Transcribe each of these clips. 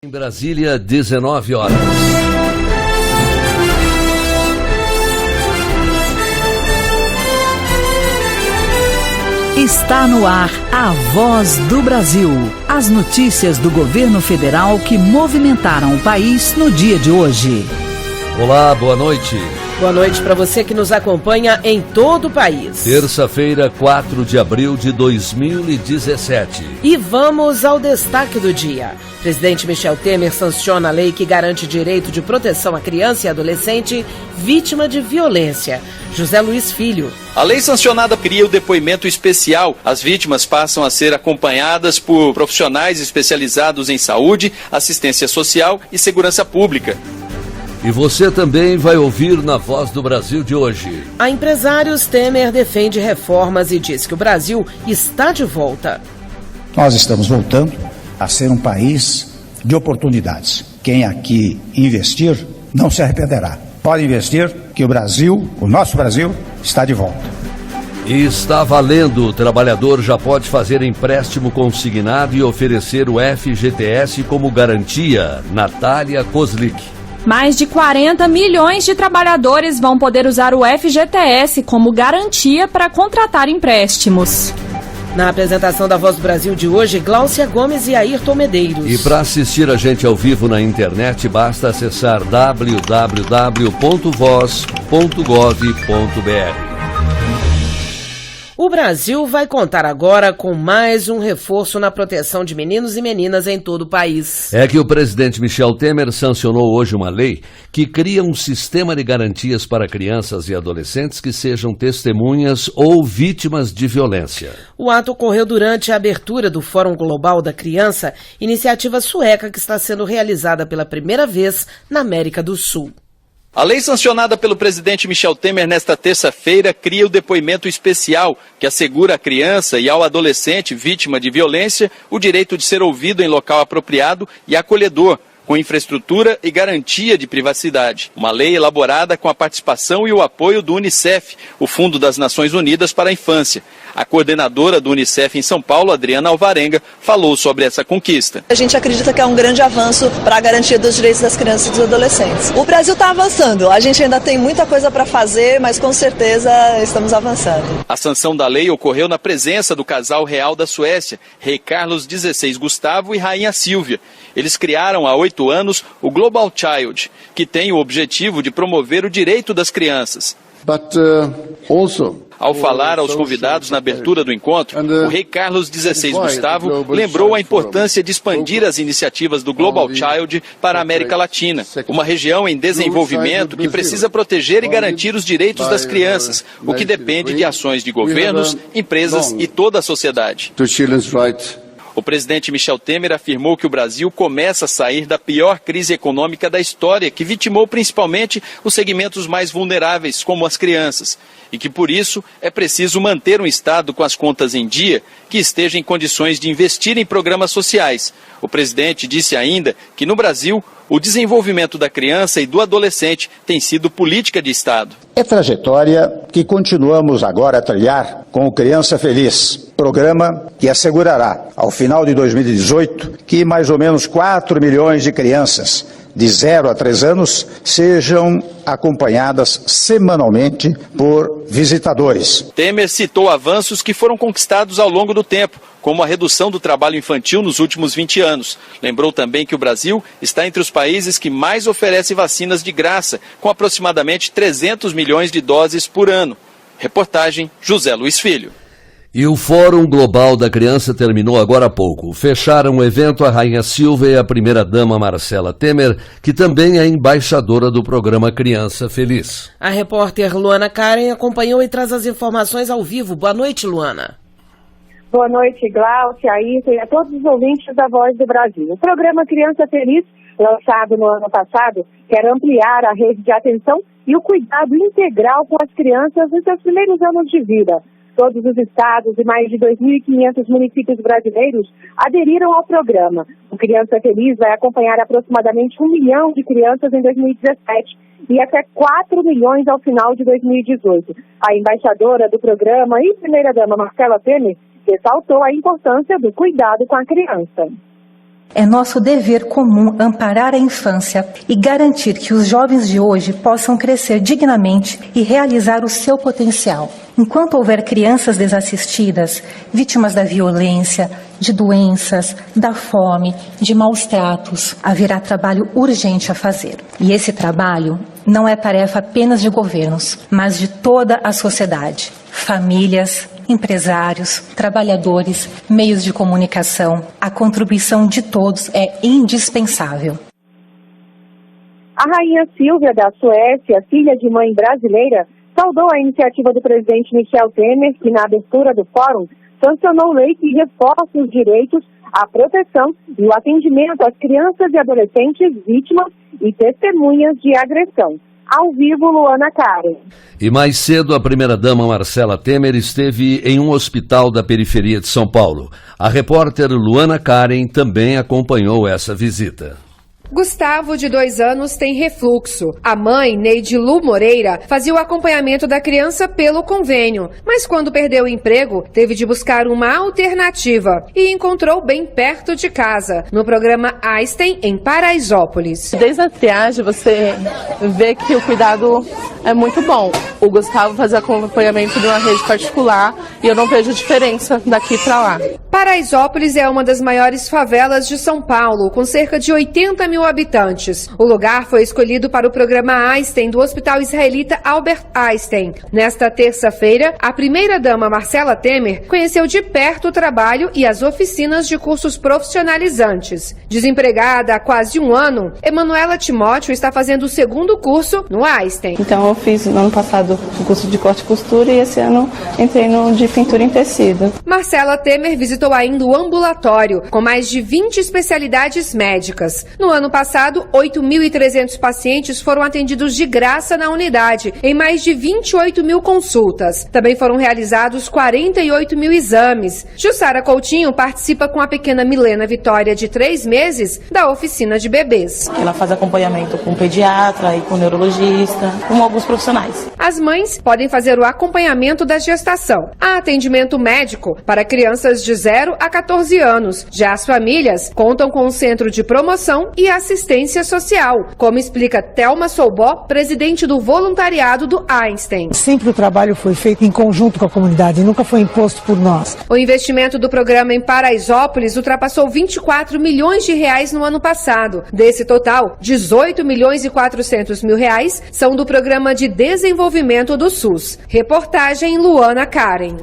Em Brasília, 19 horas. Está no ar a Voz do Brasil. As notícias do governo federal que movimentaram o país no dia de hoje. Olá, boa noite. Boa noite para você que nos acompanha em todo o país. Terça-feira, 4 de abril de 2017. E vamos ao destaque do dia. Presidente Michel Temer sanciona a lei que garante direito de proteção à criança e adolescente vítima de violência. José Luiz Filho. A lei sancionada cria o depoimento especial. As vítimas passam a ser acompanhadas por profissionais especializados em saúde, assistência social e segurança pública. E você também vai ouvir na Voz do Brasil de hoje. A empresários, Temer defende reformas e diz que o Brasil está de volta. Nós estamos voltando a ser um país de oportunidades. Quem aqui investir não se arrependerá. Pode investir que o Brasil, o nosso Brasil, está de volta. E está valendo. O trabalhador já pode fazer empréstimo consignado e oferecer o FGTS como garantia. Natália Kozlik. Mais de 40 milhões de trabalhadores vão poder usar o FGTS como garantia para contratar empréstimos. Na apresentação da Voz do Brasil de hoje, Gláucia Gomes e Ayrton Medeiros. E para assistir a gente ao vivo na internet, basta acessar www.voz.gov.br. O Brasil vai contar agora com mais um reforço na proteção de meninos e meninas em todo o país. É que o presidente Michel Temer sancionou hoje uma lei que cria um sistema de garantias para crianças e adolescentes que sejam testemunhas ou vítimas de violência. O ato ocorreu durante a abertura do Fórum Global da Criança, iniciativa sueca que está sendo realizada pela primeira vez na América do Sul. A lei sancionada pelo presidente Michel Temer nesta terça-feira cria o depoimento especial que assegura à criança e ao adolescente vítima de violência o direito de ser ouvido em local apropriado e acolhedor, com infraestrutura e garantia de privacidade. Uma lei elaborada com a participação e o apoio do Unicef, o Fundo das Nações Unidas para a Infância. A coordenadora do Unicef em São Paulo, Adriana Alvarenga, falou sobre essa conquista. A gente acredita que é um grande avanço para a garantia dos direitos das crianças e dos adolescentes. O Brasil está avançando, a gente ainda tem muita coisa para fazer, mas com certeza estamos avançando. A sanção da lei ocorreu na presença do casal real da Suécia, Rei Carlos XVI Gustavo e Rainha Silvia. Eles criaram há 8 anos o Global Child, que tem o objetivo de promover o direito das crianças. Ao falar aos convidados na abertura do encontro, o rei Carlos XVI Gustavo lembrou a importância de expandir as iniciativas do Global Child para a América Latina, uma região em desenvolvimento que precisa proteger e garantir os direitos das crianças, o que depende de ações de governos, empresas e toda a sociedade. O presidente Michel Temer afirmou que o Brasil começa a sair da pior crise econômica da história, que vitimou principalmente os segmentos mais vulneráveis, como as crianças, e que, por isso, é preciso manter um Estado com as contas em dia que esteja em condições de investir em programas sociais. O presidente disse ainda que, no Brasil, o desenvolvimento da criança e do adolescente tem sido política de Estado. É trajetória que continuamos agora a trilhar com o Criança Feliz, programa que assegurará, ao final de 2018, que mais ou menos 4 milhões de crianças de 0 a 3 anos sejam acompanhadas semanalmente por visitadores. Temer citou avanços que foram conquistados ao longo do tempo, como a redução do trabalho infantil nos últimos 20 anos. Lembrou também que o Brasil está entre os países que mais oferece vacinas de graça, com aproximadamente 300 milhões de doses por ano. Reportagem José Luiz Filho. E o Fórum Global da Criança terminou agora há pouco. Fecharam o evento a Rainha Silvia e a primeira-dama Marcela Temer, que também é embaixadora do programa Criança Feliz. A repórter Luana Karen acompanhou e traz as informações ao vivo. Boa noite, Luana. Boa noite, Gláucia, Ayrton e a todos os ouvintes da Voz do Brasil. O programa Criança Feliz, lançado no ano passado, quer ampliar a rede de atenção e o cuidado integral com as crianças nos seus primeiros anos de vida. Todos os estados e mais de 2.500 municípios brasileiros aderiram ao programa. O Criança Feliz vai acompanhar aproximadamente 1 milhão de crianças em 2017 e até 4 milhões ao final de 2018. A embaixadora do programa e primeira-dama Marcela Temer ressaltou a importância do cuidado com a criança. É nosso dever comum amparar a infância e garantir que os jovens de hoje possam crescer dignamente e realizar o seu potencial. Enquanto houver crianças desassistidas, vítimas da violência, de doenças, da fome, de maus tratos, haverá trabalho urgente a fazer. E esse trabalho não é tarefa apenas de governos, mas de toda a sociedade. Famílias, empresários, trabalhadores, meios de comunicação. A contribuição de todos é indispensável. A rainha Silvia da Suécia, filha de mãe brasileira, saudou a iniciativa do presidente Michel Temer, que na abertura do fórum sancionou lei que reforça os direitos à proteção e o atendimento às crianças e adolescentes vítimas e testemunhas de agressão. Ao vivo, Luana Karen. E mais cedo, a primeira-dama Marcela Temer esteve em um hospital da periferia de São Paulo. A repórter Luana Karen também acompanhou essa visita. Gustavo, de 2 anos, tem refluxo. A mãe, Neide Lu Moreira, fazia o acompanhamento da criança pelo convênio, mas quando perdeu o emprego, teve de buscar uma alternativa e encontrou bem perto de casa, no programa Einstein, em Paraisópolis. Desde a triagem, você vê que o cuidado é muito bom. O Gustavo faz acompanhamento de uma rede particular e eu não vejo diferença daqui para lá. Paraisópolis é uma das maiores favelas de São Paulo, com cerca de 80 mil habitantes. O lugar foi escolhido para o programa Einstein do Hospital Israelita Albert Einstein. Nesta terça-feira, a primeira-dama Marcela Temer conheceu de perto o trabalho e as oficinas de cursos profissionalizantes. Desempregada há quase 1 ano, Emanuela Timóteo está fazendo o 2º curso no Einstein. Então eu fiz no ano passado o curso de corte e costura e esse ano entrei no de pintura em tecido. Marcela Temer visitou ainda o ambulatório, com mais de 20 especialidades médicas. No ano passado, 8.300 pacientes foram atendidos de graça na unidade, em mais de 28 mil consultas. Também foram realizados 48 mil exames. Jussara Coutinho participa com a pequena Milena Vitória, de 3 meses, da oficina de bebês. Ela faz acompanhamento com pediatra e com neurologista, com alguns profissionais. As mães podem fazer o acompanhamento da gestação. Há atendimento médico para crianças de 0 a 14 anos. Já as famílias contam com um centro de promoção e assistência social, como explica Thelma Soubó, presidente do voluntariado do Einstein. Sempre o trabalho foi feito em conjunto com a comunidade, nunca foi imposto por nós. O investimento do programa em Paraisópolis ultrapassou 24 milhões de reais no ano passado. Desse total, 18 milhões e 400 mil reais são do Programa de Desenvolvimento do SUS. Reportagem Luana Karen.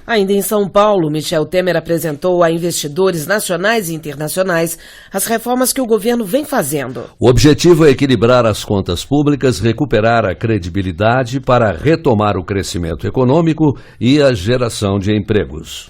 Ainda em São Paulo, Michel Temer apresentou a investidores nacionais e internacionais as reformas que o governo vem fazendo. O objetivo é equilibrar as contas públicas, recuperar a credibilidade para retomar o crescimento econômico e a geração de empregos.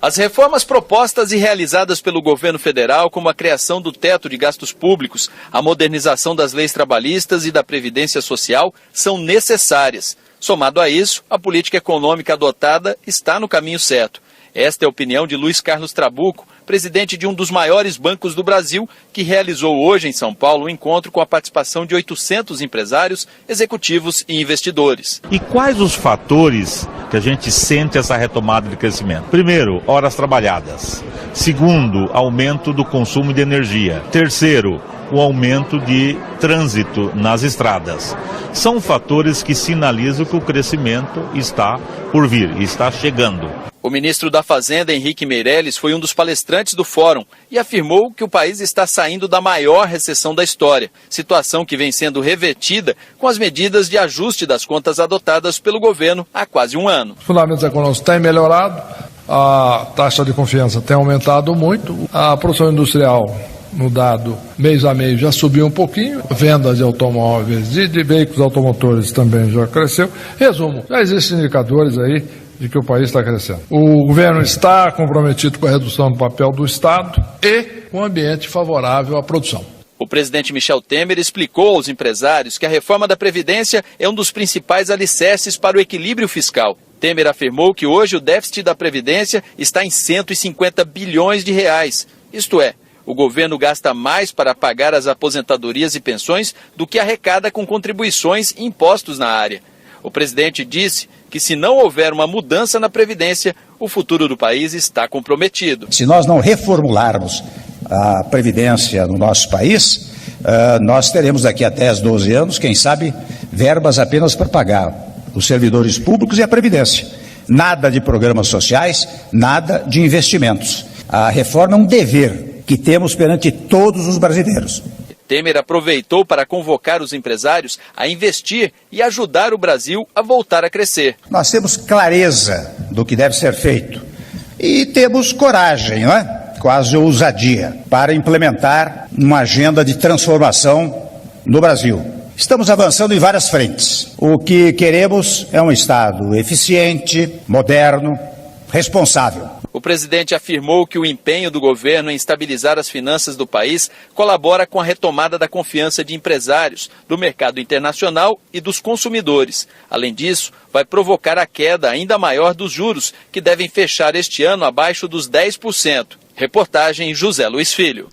As reformas propostas e realizadas pelo governo federal, como a criação do teto de gastos públicos, a modernização das leis trabalhistas e da Previdência Social, são necessárias. Somado a isso, a política econômica adotada está no caminho certo. Esta é a opinião de Luiz Carlos Trabuco, presidente de um dos maiores bancos do Brasil, que realizou hoje em São Paulo um encontro com a participação de 800 empresários, executivos e investidores. E quais os fatores que a gente sente essa retomada de crescimento? Primeiro, horas trabalhadas. Segundo, aumento do consumo de energia. Terceiro, o aumento de trânsito nas estradas. São fatores que sinalizam que o crescimento está por vir, está chegando. O ministro da Fazenda, Henrique Meirelles, foi um dos palestrantes do fórum e afirmou que o país está saindo da maior recessão da história, situação que vem sendo revertida com as medidas de ajuste das contas adotadas pelo governo há quase 1 ano. Os fundamentos econômicos têm melhorado, a taxa de confiança tem aumentado muito, a produção industrial no dado mês a mês já subiu um pouquinho, vendas de automóveis e de veículos automotores também já cresceu. Resumo, já existem indicadores aí de que o país está crescendo. O governo está comprometido com a redução do papel do Estado e com um ambiente favorável à produção. O presidente Michel Temer explicou aos empresários que a reforma da Previdência é um dos principais alicerces para o equilíbrio fiscal. Temer afirmou que hoje o déficit da Previdência está em 150 bilhões de reais. Isto é, o governo gasta mais para pagar as aposentadorias e pensões do que arrecada com contribuições e impostos na área. O presidente disse que se não houver uma mudança na Previdência, o futuro do país está comprometido. Se nós não reformularmos a previdência no nosso país, nós teremos daqui a 10, 12 anos, quem sabe, verbas apenas para pagar os servidores públicos e a previdência. Nada de programas sociais, nada de investimentos. A reforma é um dever que temos perante todos os brasileiros. Temer aproveitou para convocar os empresários a investir e ajudar o Brasil a voltar a crescer. Nós temos clareza do que deve ser feito e temos coragem, não é? Quase ousadia, para implementar uma agenda de transformação no Brasil. Estamos avançando em várias frentes. O que queremos é um Estado eficiente, moderno, responsável. O presidente afirmou que o empenho do governo em estabilizar as finanças do país colabora com a retomada da confiança de empresários, do mercado internacional e dos consumidores. Além disso, vai provocar a queda ainda maior dos juros, que devem fechar este ano abaixo dos 10%. Reportagem José Luiz Filho.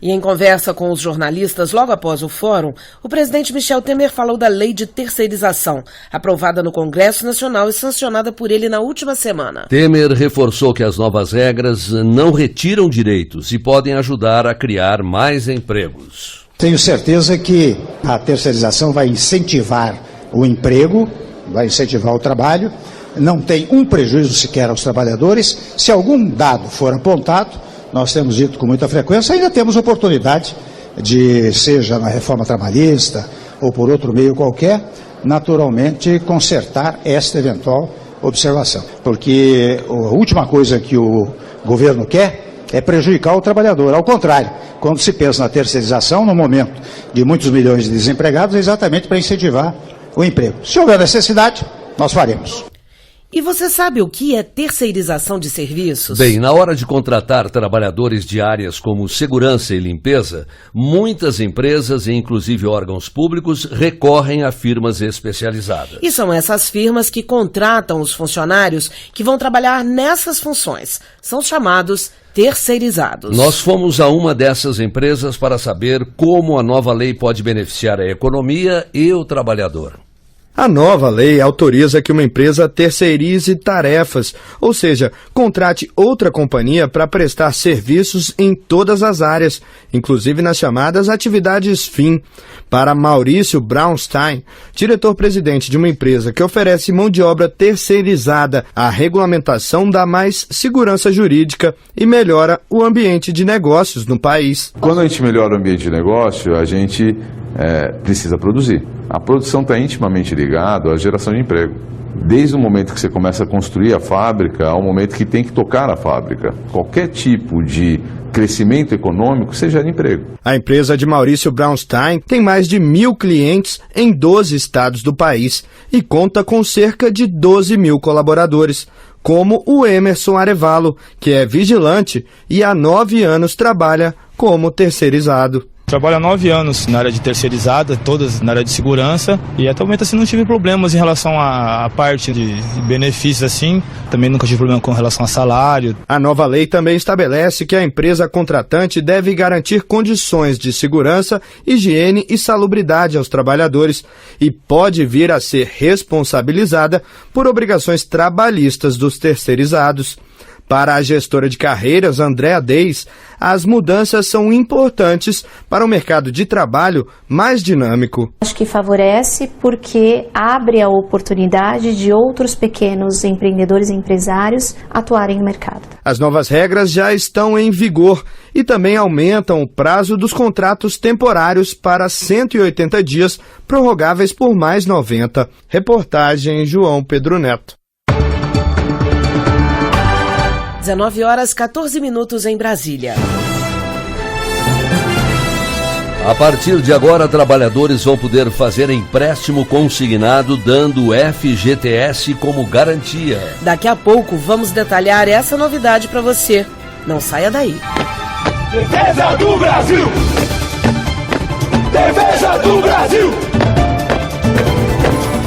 E em conversa com os jornalistas logo após o fórum, o presidente Michel Temer falou da lei de terceirização, aprovada no Congresso Nacional e sancionada por ele na última semana. Temer reforçou que as novas regras não retiram direitos e podem ajudar a criar mais empregos. Tenho certeza que a terceirização vai incentivar o emprego, vai incentivar o trabalho, não tem um prejuízo sequer aos trabalhadores. Se algum dado for apontado, nós temos dito com muita frequência, ainda temos oportunidade de, seja na reforma trabalhista ou por outro meio qualquer, naturalmente consertar esta eventual observação. Porque a última coisa que o governo quer é prejudicar o trabalhador. Ao contrário, quando se pensa na terceirização, no momento de muitos milhões de desempregados, é exatamente para incentivar o emprego. Se houver necessidade, nós faremos. E você sabe o que é terceirização de serviços? Bem, na hora de contratar trabalhadores de áreas como segurança e limpeza, muitas empresas, e inclusive órgãos públicos, recorrem a firmas especializadas. E são essas firmas que contratam os funcionários que vão trabalhar nessas funções. São chamados terceirizados. Nós fomos a uma dessas empresas para saber como a nova lei pode beneficiar a economia e o trabalhador. A nova lei autoriza que uma empresa terceirize tarefas, ou seja, contrate outra companhia para prestar serviços em todas as áreas, inclusive nas chamadas atividades fim. Para Maurício Braunstein, diretor-presidente de uma empresa que oferece mão de obra terceirizada, a regulamentação dá mais segurança jurídica e melhora o ambiente de negócios no país. Quando a gente melhora o ambiente de negócio, a gente precisa produzir. A produção está intimamente ligada à geração de emprego. Desde o momento que você começa a construir a fábrica ao momento que tem que tocar a fábrica. Qualquer tipo de crescimento econômico, você gera emprego. A empresa de Maurício Braunstein tem mais de 1.000 clientes em 12 estados do país e conta com cerca de 12 mil colaboradores, como o Emerson Arevalo, que é vigilante e há 9 anos trabalha como terceirizado. Trabalho há 9 anos na área de terceirizada, todas na área de segurança, e até o momento assim não tive problemas em relação à parte de benefícios assim, também nunca tive problema com relação a salário. A nova lei também estabelece que a empresa contratante deve garantir condições de segurança, higiene e salubridade aos trabalhadores e pode vir a ser responsabilizada por obrigações trabalhistas dos terceirizados. Para a gestora de carreiras, Andréa Deis, as mudanças são importantes para um mercado de trabalho mais dinâmico. Acho que favorece porque abre a oportunidade de outros pequenos empreendedores e empresários atuarem no mercado. As novas regras já estão em vigor e também aumentam o prazo dos contratos temporários para 180 dias, prorrogáveis por mais 90. Reportagem João Pedro Neto. 19h14 em Brasília. A partir de agora, trabalhadores vão poder fazer empréstimo consignado dando o FGTS como garantia. Daqui a pouco vamos detalhar essa novidade para você. Não saia daí. Defesa do Brasil! Defesa do Brasil!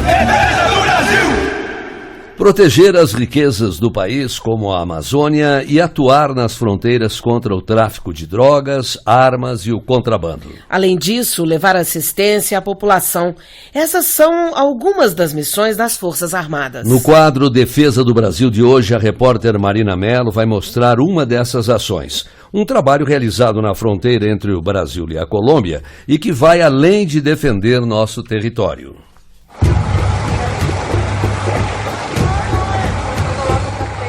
Defesa do Brasil! Proteger as riquezas do país, como a Amazônia, e atuar nas fronteiras contra o tráfico de drogas, armas e o contrabando. Além disso, levar assistência à população. Essas são algumas das missões das Forças Armadas. No quadro Defesa do Brasil de hoje, a repórter Marina Mello vai mostrar uma dessas ações. Um trabalho realizado na fronteira entre o Brasil e a Colômbia e que vai além de defender nosso território.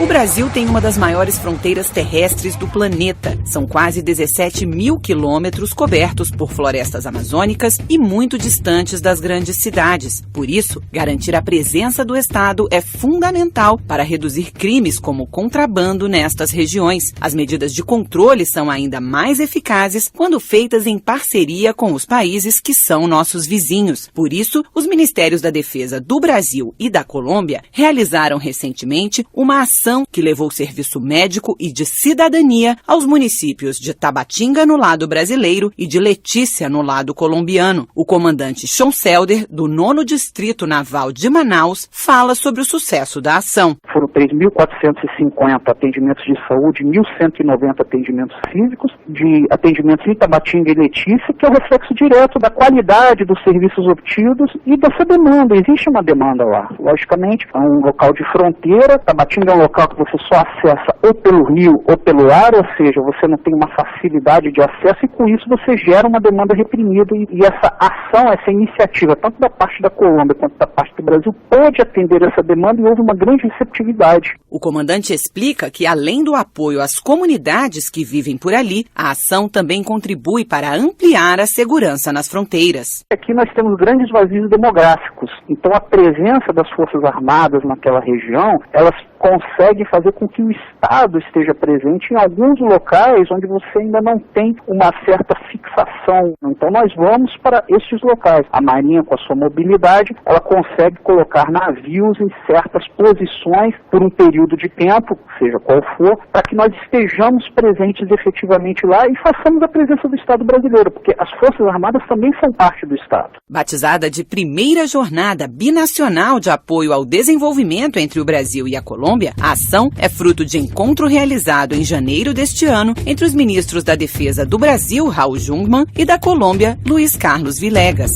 O Brasil tem uma das maiores fronteiras terrestres do planeta. São quase 17 mil quilômetros cobertos por florestas amazônicas e muito distantes das grandes cidades. Por isso, garantir a presença do Estado é fundamental para reduzir crimes como contrabando nestas regiões. As medidas de controle são ainda mais eficazes quando feitas em parceria com os países que são nossos vizinhos. Por isso, os Ministérios da Defesa do Brasil e da Colômbia realizaram recentemente uma ação que levou serviço médico e de cidadania aos municípios de Tabatinga, no lado brasileiro, e de Letícia, no lado colombiano. O comandante Schonselder, do 9º Distrito Naval de Manaus, fala sobre o sucesso da ação. Foram 3.450 atendimentos de saúde, 1.190 atendimentos físicos, de atendimentos em Tabatinga e Letícia, que é o reflexo direto da qualidade dos serviços obtidos e dessa demanda. Existe uma demanda lá. Logicamente, é um local de fronteira. Tabatinga é um local que você só acessa ou pelo rio ou pelo ar, ou seja, você não tem uma facilidade de acesso e com isso você gera uma demanda reprimida e essa ação, essa iniciativa, tanto da parte da Colômbia quanto da parte do Brasil, pode atender essa demanda e houve uma grande receptividade. O comandante explica que, além do apoio às comunidades que vivem por ali, a ação também contribui para ampliar a segurança nas fronteiras. Aqui nós temos grandes vazios demográficos, então a presença das Forças Armadas naquela região, elas conseguem fazer com que o Estado esteja presente em alguns locais onde você ainda não tem uma certa fixação. Então nós vamos para estes locais. A Marinha, com a sua mobilidade, ela consegue colocar navios em certas posições por um período de tempo, seja qual for, para que nós estejamos presentes efetivamente lá e façamos a presença do Estado brasileiro, porque as Forças Armadas também são parte do Estado. Batizada de primeira jornada binacional de apoio ao desenvolvimento entre o Brasil e a Colômbia, a ação é fruto de encontro realizado em janeiro deste ano entre os ministros da Defesa do Brasil, Raul Jungmann, e da Colômbia, Luiz Carlos Villegas.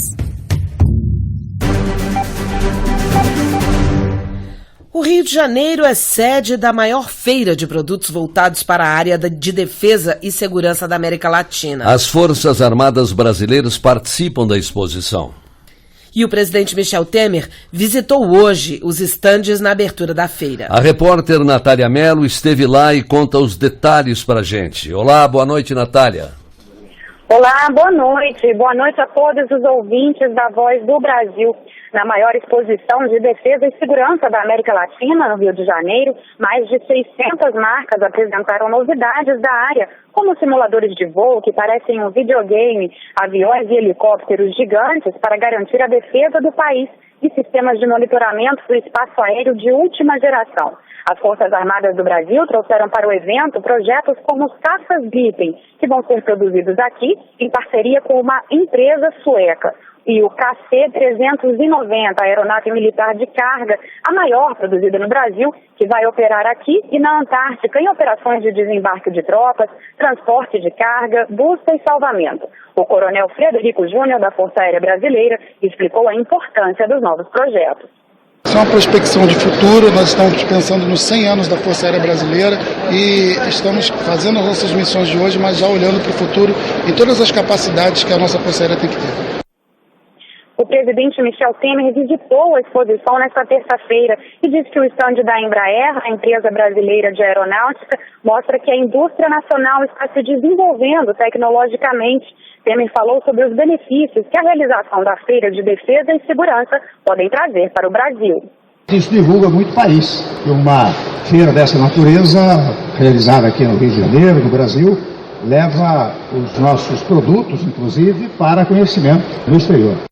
O Rio de Janeiro é sede da maior feira de produtos voltados para a área de defesa e segurança da América Latina. As Forças Armadas brasileiras participam da exposição. E o presidente Michel Temer visitou hoje os estandes na abertura da feira. A repórter Natália Mello esteve lá e conta os detalhes para a gente. Olá, boa noite, Natália. Olá, boa noite. Boa noite a todos os ouvintes da Voz do Brasil. Na maior exposição de defesa e segurança da América Latina, no Rio de Janeiro, mais de 600 marcas apresentaram novidades da área, como simuladores de voo que parecem um videogame, aviões e helicópteros gigantes para garantir a defesa do país e sistemas de monitoramento do espaço aéreo de última geração. As Forças Armadas do Brasil trouxeram para o evento projetos como os caças Gripen, que vão ser produzidos aqui em parceria com uma empresa sueca. E o KC-390, a aeronave militar de carga, a maior produzida no Brasil, que vai operar aqui e na Antártica em operações de desembarque de tropas, transporte de carga, busca e salvamento. O coronel Frederico Júnior, da Força Aérea Brasileira, explicou a importância dos novos projetos. Isso é uma prospecção de futuro, nós estamos pensando nos 100 anos da Força Aérea Brasileira e estamos fazendo as nossas missões de hoje, mas já olhando para o futuro em todas as capacidades que a nossa Força Aérea tem que ter. O presidente Michel Temer visitou a exposição nesta terça-feira e disse que o estande da Embraer, a empresa brasileira de aeronáutica, mostra que a indústria nacional está se desenvolvendo tecnologicamente. Temer falou sobre os benefícios que a realização da Feira de Defesa e Segurança podem trazer para o Brasil. Isso divulga muito o país. Uma feira dessa natureza, realizada aqui no Rio de Janeiro, no Brasil, leva os nossos produtos, inclusive, para conhecimento no exterior.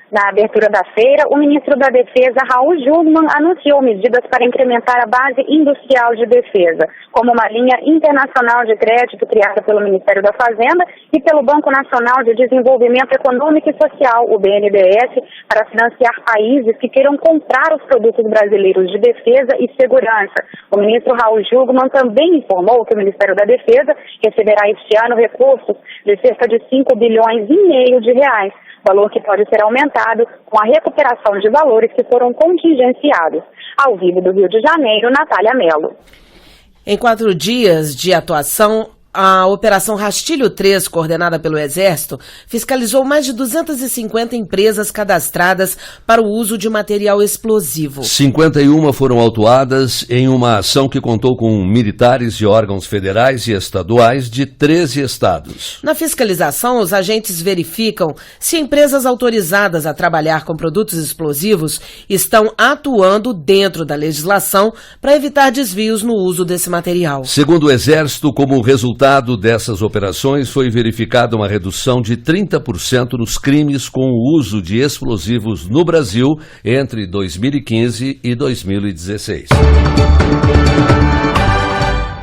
Na abertura da feira, o ministro da Defesa, Raul Jungmann, anunciou medidas para incrementar a base industrial de defesa, como uma linha internacional de crédito criada pelo Ministério da Fazenda e pelo Banco Nacional de Desenvolvimento Econômico e Social, o BNDES, para financiar países que queiram comprar os produtos brasileiros de defesa e segurança. O ministro Raul Jungmann também informou que o Ministério da Defesa receberá este ano recursos de cerca de 5,5 bilhões de reais. Valor que pode ser aumentado com a recuperação de valores que foram contingenciados. Ao vivo do Rio de Janeiro, Natália Mello. Em 4 dias de atuação, A Operação Rastilho 3, coordenada pelo Exército, fiscalizou mais de 250 empresas cadastradas para o uso de material explosivo. 51 foram autuadas em uma ação que contou com militares de órgãos federais e estaduais de 13 estados. Na fiscalização, os agentes verificam se empresas autorizadas a trabalhar com produtos explosivos estão atuando dentro da legislação para evitar desvios no uso desse material. Segundo o Exército, como resultado dessas operações, foi verificada uma redução de 30% nos crimes com o uso de explosivos no Brasil entre 2015 e 2016.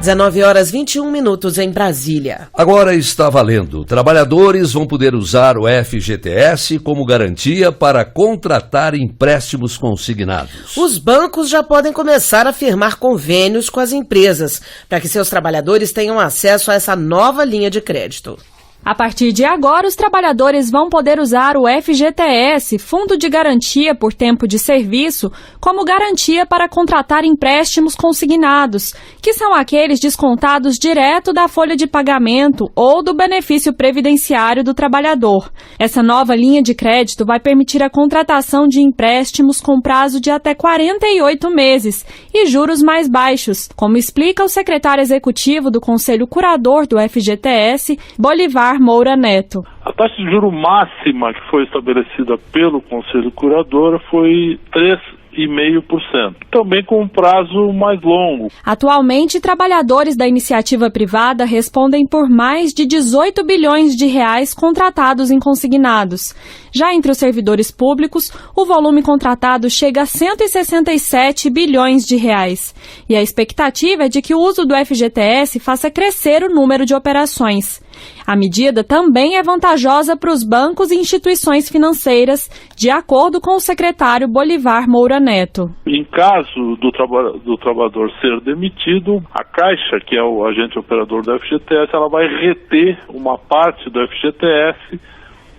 19h21 em Brasília. Agora está valendo. Trabalhadores vão poder usar o FGTS como garantia para contratar empréstimos consignados. Os bancos já podem começar a firmar convênios com as empresas para que seus trabalhadores tenham acesso a essa nova linha de crédito. A partir de agora, os trabalhadores vão poder usar o FGTS, Fundo de Garantia por Tempo de Serviço, como garantia para contratar empréstimos consignados, que são aqueles descontados direto da folha de pagamento ou do benefício previdenciário do trabalhador. Essa nova linha de crédito vai permitir a contratação de empréstimos com prazo de até 48 meses e juros mais baixos, como explica o secretário executivo do Conselho Curador do FGTS, Bolivar Moura Neto. A taxa de juro máxima que foi estabelecida pelo Conselho Curador foi 3,5%, também com um prazo mais longo. Atualmente, trabalhadores da iniciativa privada respondem por mais de 18 bilhões de reais contratados em consignados. Já entre os servidores públicos, o volume contratado chega a 167 bilhões de reais. E a expectativa é de que o uso do FGTS faça crescer o número de operações. A medida também é vantajosa para os bancos e instituições financeiras, de acordo com o secretário Bolivar Moura Neto. Em caso do trabalhador ser demitido, a Caixa, que é o agente operador do FGTS, ela vai reter uma parte do FGTS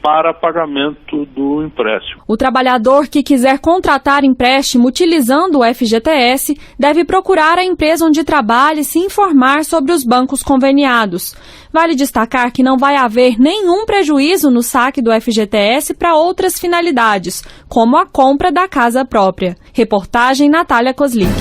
para pagamento do empréstimo. O trabalhador que quiser contratar empréstimo utilizando o FGTS deve procurar a empresa onde trabalha e se informar sobre os bancos conveniados. Vale destacar que não vai haver nenhum prejuízo no saque do FGTS para outras finalidades, como a compra da casa própria. Reportagem Natália Kozlik.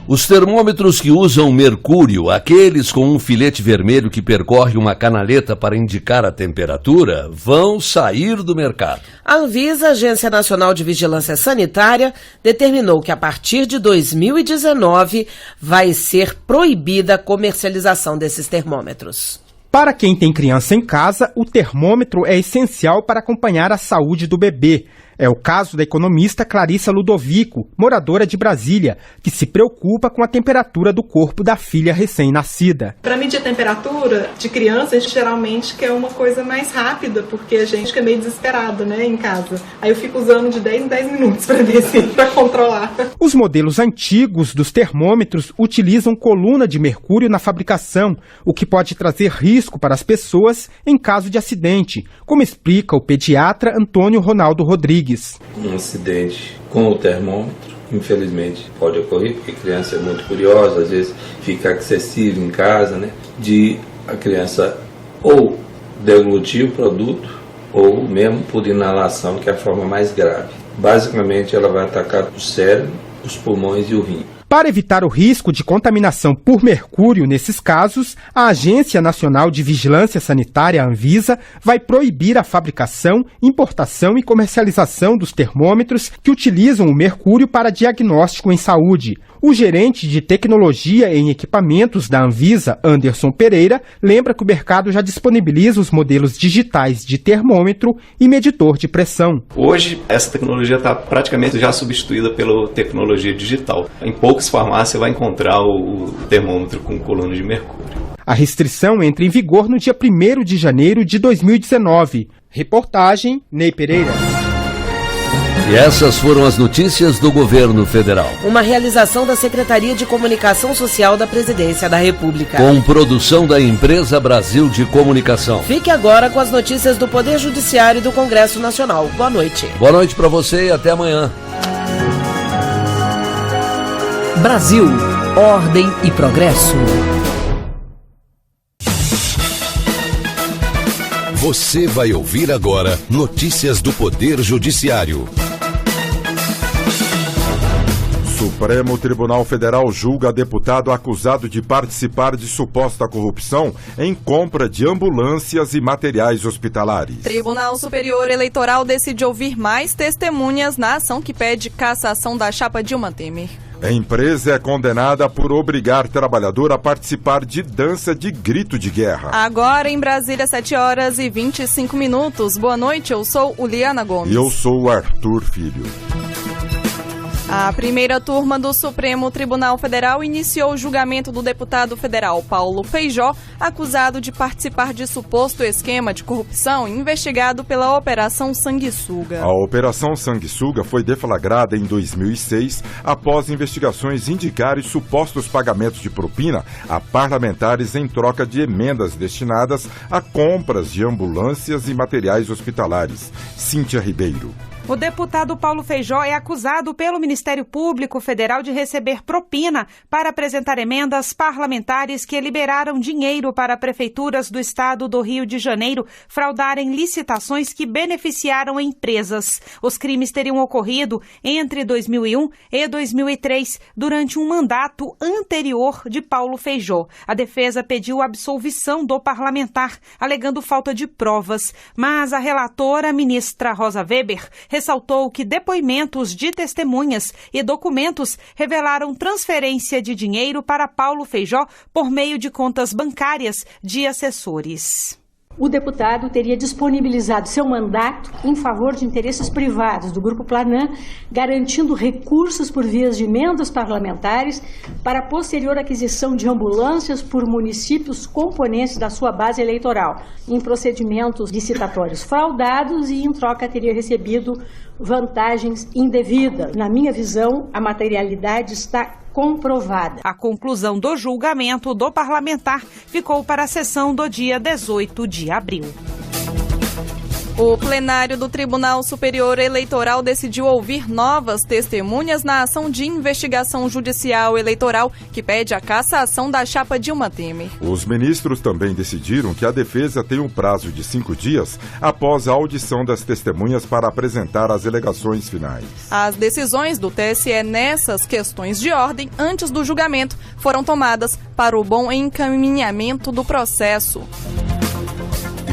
Os termômetros que usam mercúrio, aqueles com um filete vermelho que percorre uma canaleta para indicar a temperatura, vão sair do mercado. A Anvisa, Agência Nacional de Vigilância Sanitária, determinou que a partir de 2019 vai ser proibida a comercialização desses termômetros. Para quem tem criança em casa, o termômetro é essencial para acompanhar a saúde do bebê. É o caso da economista Clarissa Ludovico, moradora de Brasília, que se preocupa com a temperatura do corpo da filha recém-nascida. Para medir a temperatura de criança, a gente geralmente quer uma coisa mais rápida, porque a gente fica meio desesperado, né, em casa. Aí eu fico usando de 10 em 10 minutos para controlar. Os modelos antigos dos termômetros utilizam coluna de mercúrio na fabricação, o que pode trazer risco para as pessoas em caso de acidente, como explica o pediatra Antônio Ronaldo Rodrigues. Um acidente com o termômetro, infelizmente, pode ocorrer, porque a criança é muito curiosa, às vezes fica excessiva em casa, né? De a criança ou deglutir o produto, ou mesmo por inalação, que é a forma mais grave. Basicamente, ela vai atacar o cérebro, os pulmões e o rim. Para evitar o risco de contaminação por mercúrio nesses casos, a Agência Nacional de Vigilância Sanitária, Anvisa, vai proibir a fabricação, importação e comercialização dos termômetros que utilizam o mercúrio para diagnóstico em saúde. O gerente de tecnologia em equipamentos da Anvisa, Anderson Pereira, lembra que o mercado já disponibiliza os modelos digitais de termômetro e medidor de pressão. Hoje, essa tecnologia está praticamente já substituída pela tecnologia digital. Em poucas farmácias vai encontrar o termômetro com coluna de mercúrio. A restrição entra em vigor no dia 1º de janeiro de 2019. Reportagem Ney Pereira. E essas foram as notícias do governo federal. Uma realização da Secretaria de Comunicação Social da Presidência da República. Com produção da Empresa Brasil de Comunicação. Fique agora com as notícias do Poder Judiciário e do Congresso Nacional. Boa noite. Boa noite para você e até amanhã. Brasil. Ordem e progresso. Você vai ouvir agora notícias do Poder Judiciário. Supremo Tribunal Federal julga deputado acusado de participar de suposta corrupção em compra de ambulâncias e materiais hospitalares. Tribunal Superior Eleitoral decide ouvir mais testemunhas na ação que pede cassação da chapa Dilma Temer. A empresa é condenada por obrigar trabalhador a participar de dança de grito de guerra. Agora em Brasília, 7h25. Boa noite, eu sou Uliana Gomes. E eu sou o Arthur Filho. A primeira turma do Supremo Tribunal Federal iniciou o julgamento do deputado federal Paulo Feijó, acusado de participar de suposto esquema de corrupção investigado pela Operação Sanguessuga. A Operação Sanguessuga foi deflagrada em 2006 após investigações indicarem supostos pagamentos de propina a parlamentares em troca de emendas destinadas a compras de ambulâncias e materiais hospitalares. Cíntia Ribeiro. O deputado Paulo Feijó é acusado pelo Ministério Público Federal de receber propina para apresentar emendas parlamentares que liberaram dinheiro para prefeituras do estado do Rio de Janeiro fraudarem licitações que beneficiaram empresas. Os crimes teriam ocorrido entre 2001 e 2003, durante um mandato anterior de Paulo Feijó. A defesa pediu a absolvição do parlamentar, alegando falta de provas, mas a relatora, ministra Rosa Weber, ressaltou que depoimentos de testemunhas e documentos revelaram transferência de dinheiro para Paulo Feijó por meio de contas bancárias de assessores. O deputado teria disponibilizado seu mandato em favor de interesses privados do Grupo Planan, garantindo recursos por vias de emendas parlamentares para a posterior aquisição de ambulâncias por municípios componentes da sua base eleitoral, em procedimentos licitatórios fraudados e, em troca, teria recebido vantagens indevidas. Na minha visão, a materialidade está comprovada. A conclusão do julgamento do parlamentar ficou para a sessão do dia 18 de abril. O plenário do Tribunal Superior Eleitoral decidiu ouvir novas testemunhas na ação de investigação judicial eleitoral que pede a cassação da chapa Dilma Temer. Os ministros também decidiram que a defesa tem um prazo de 5 dias após a audição das testemunhas para apresentar as alegações finais. As decisões do TSE nessas questões de ordem antes do julgamento foram tomadas para o bom encaminhamento do processo.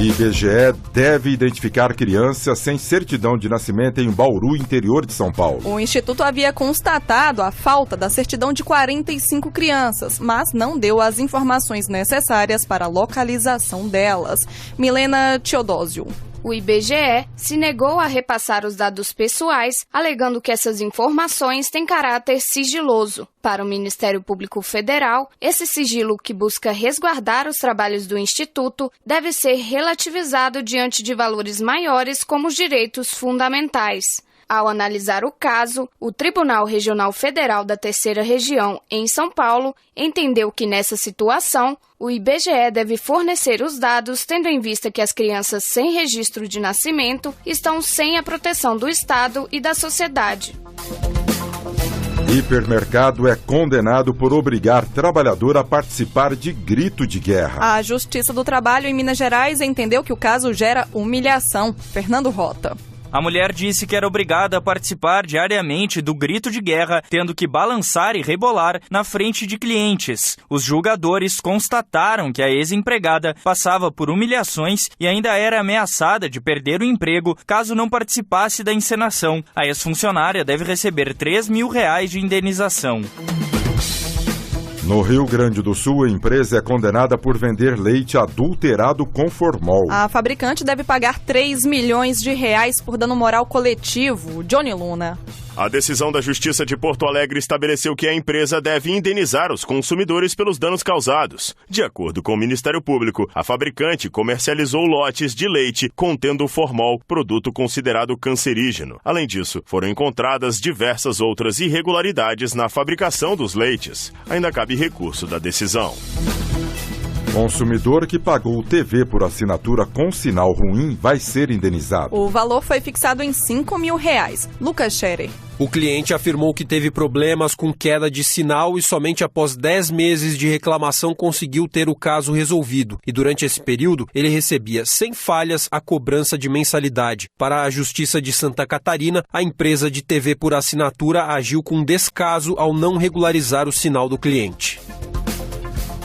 IBGE deve identificar crianças sem certidão de nascimento em Bauru, interior de São Paulo. O Instituto havia constatado a falta da certidão de 45 crianças, mas não deu as informações necessárias para a localização delas. Milena Teodósio. O IBGE se negou a repassar os dados pessoais, alegando que essas informações têm caráter sigiloso. Para o Ministério Público Federal, esse sigilo, que busca resguardar os trabalhos do Instituto, deve ser relativizado diante de valores maiores como os direitos fundamentais. Ao analisar o caso, o Tribunal Regional Federal da Terceira Região, em São Paulo, entendeu que, nessa situação, o IBGE deve fornecer os dados, tendo em vista que as crianças sem registro de nascimento estão sem a proteção do Estado e da sociedade. Hipermercado é condenado por obrigar trabalhador a participar de grito de guerra. A Justiça do Trabalho em Minas Gerais entendeu que o caso gera humilhação. Fernando Rota. A mulher disse que era obrigada a participar diariamente do grito de guerra, tendo que balançar e rebolar na frente de clientes. Os julgadores constataram que a ex-empregada passava por humilhações e ainda era ameaçada de perder o emprego caso não participasse da encenação. A ex-funcionária deve receber R$3 mil de indenização. No Rio Grande do Sul, a empresa é condenada por vender leite adulterado com formol. A fabricante deve pagar R$3 milhões por dano moral coletivo. Johnny Luna. A decisão da Justiça de Porto Alegre estabeleceu que a empresa deve indenizar os consumidores pelos danos causados. De acordo com o Ministério Público, a fabricante comercializou lotes de leite contendo formol, produto considerado cancerígeno. Além disso, foram encontradas diversas outras irregularidades na fabricação dos leites. Ainda cabe recurso da decisão. Consumidor que pagou TV por assinatura com sinal ruim vai ser indenizado. O valor foi fixado em R$5 mil. Lucas Scherer. O cliente afirmou que teve problemas com queda de sinal e somente após 10 meses de reclamação conseguiu ter o caso resolvido. E durante esse período, ele recebia sem falhas a cobrança de mensalidade. Para a Justiça de Santa Catarina, a empresa de TV por assinatura agiu com descaso ao não regularizar o sinal do cliente.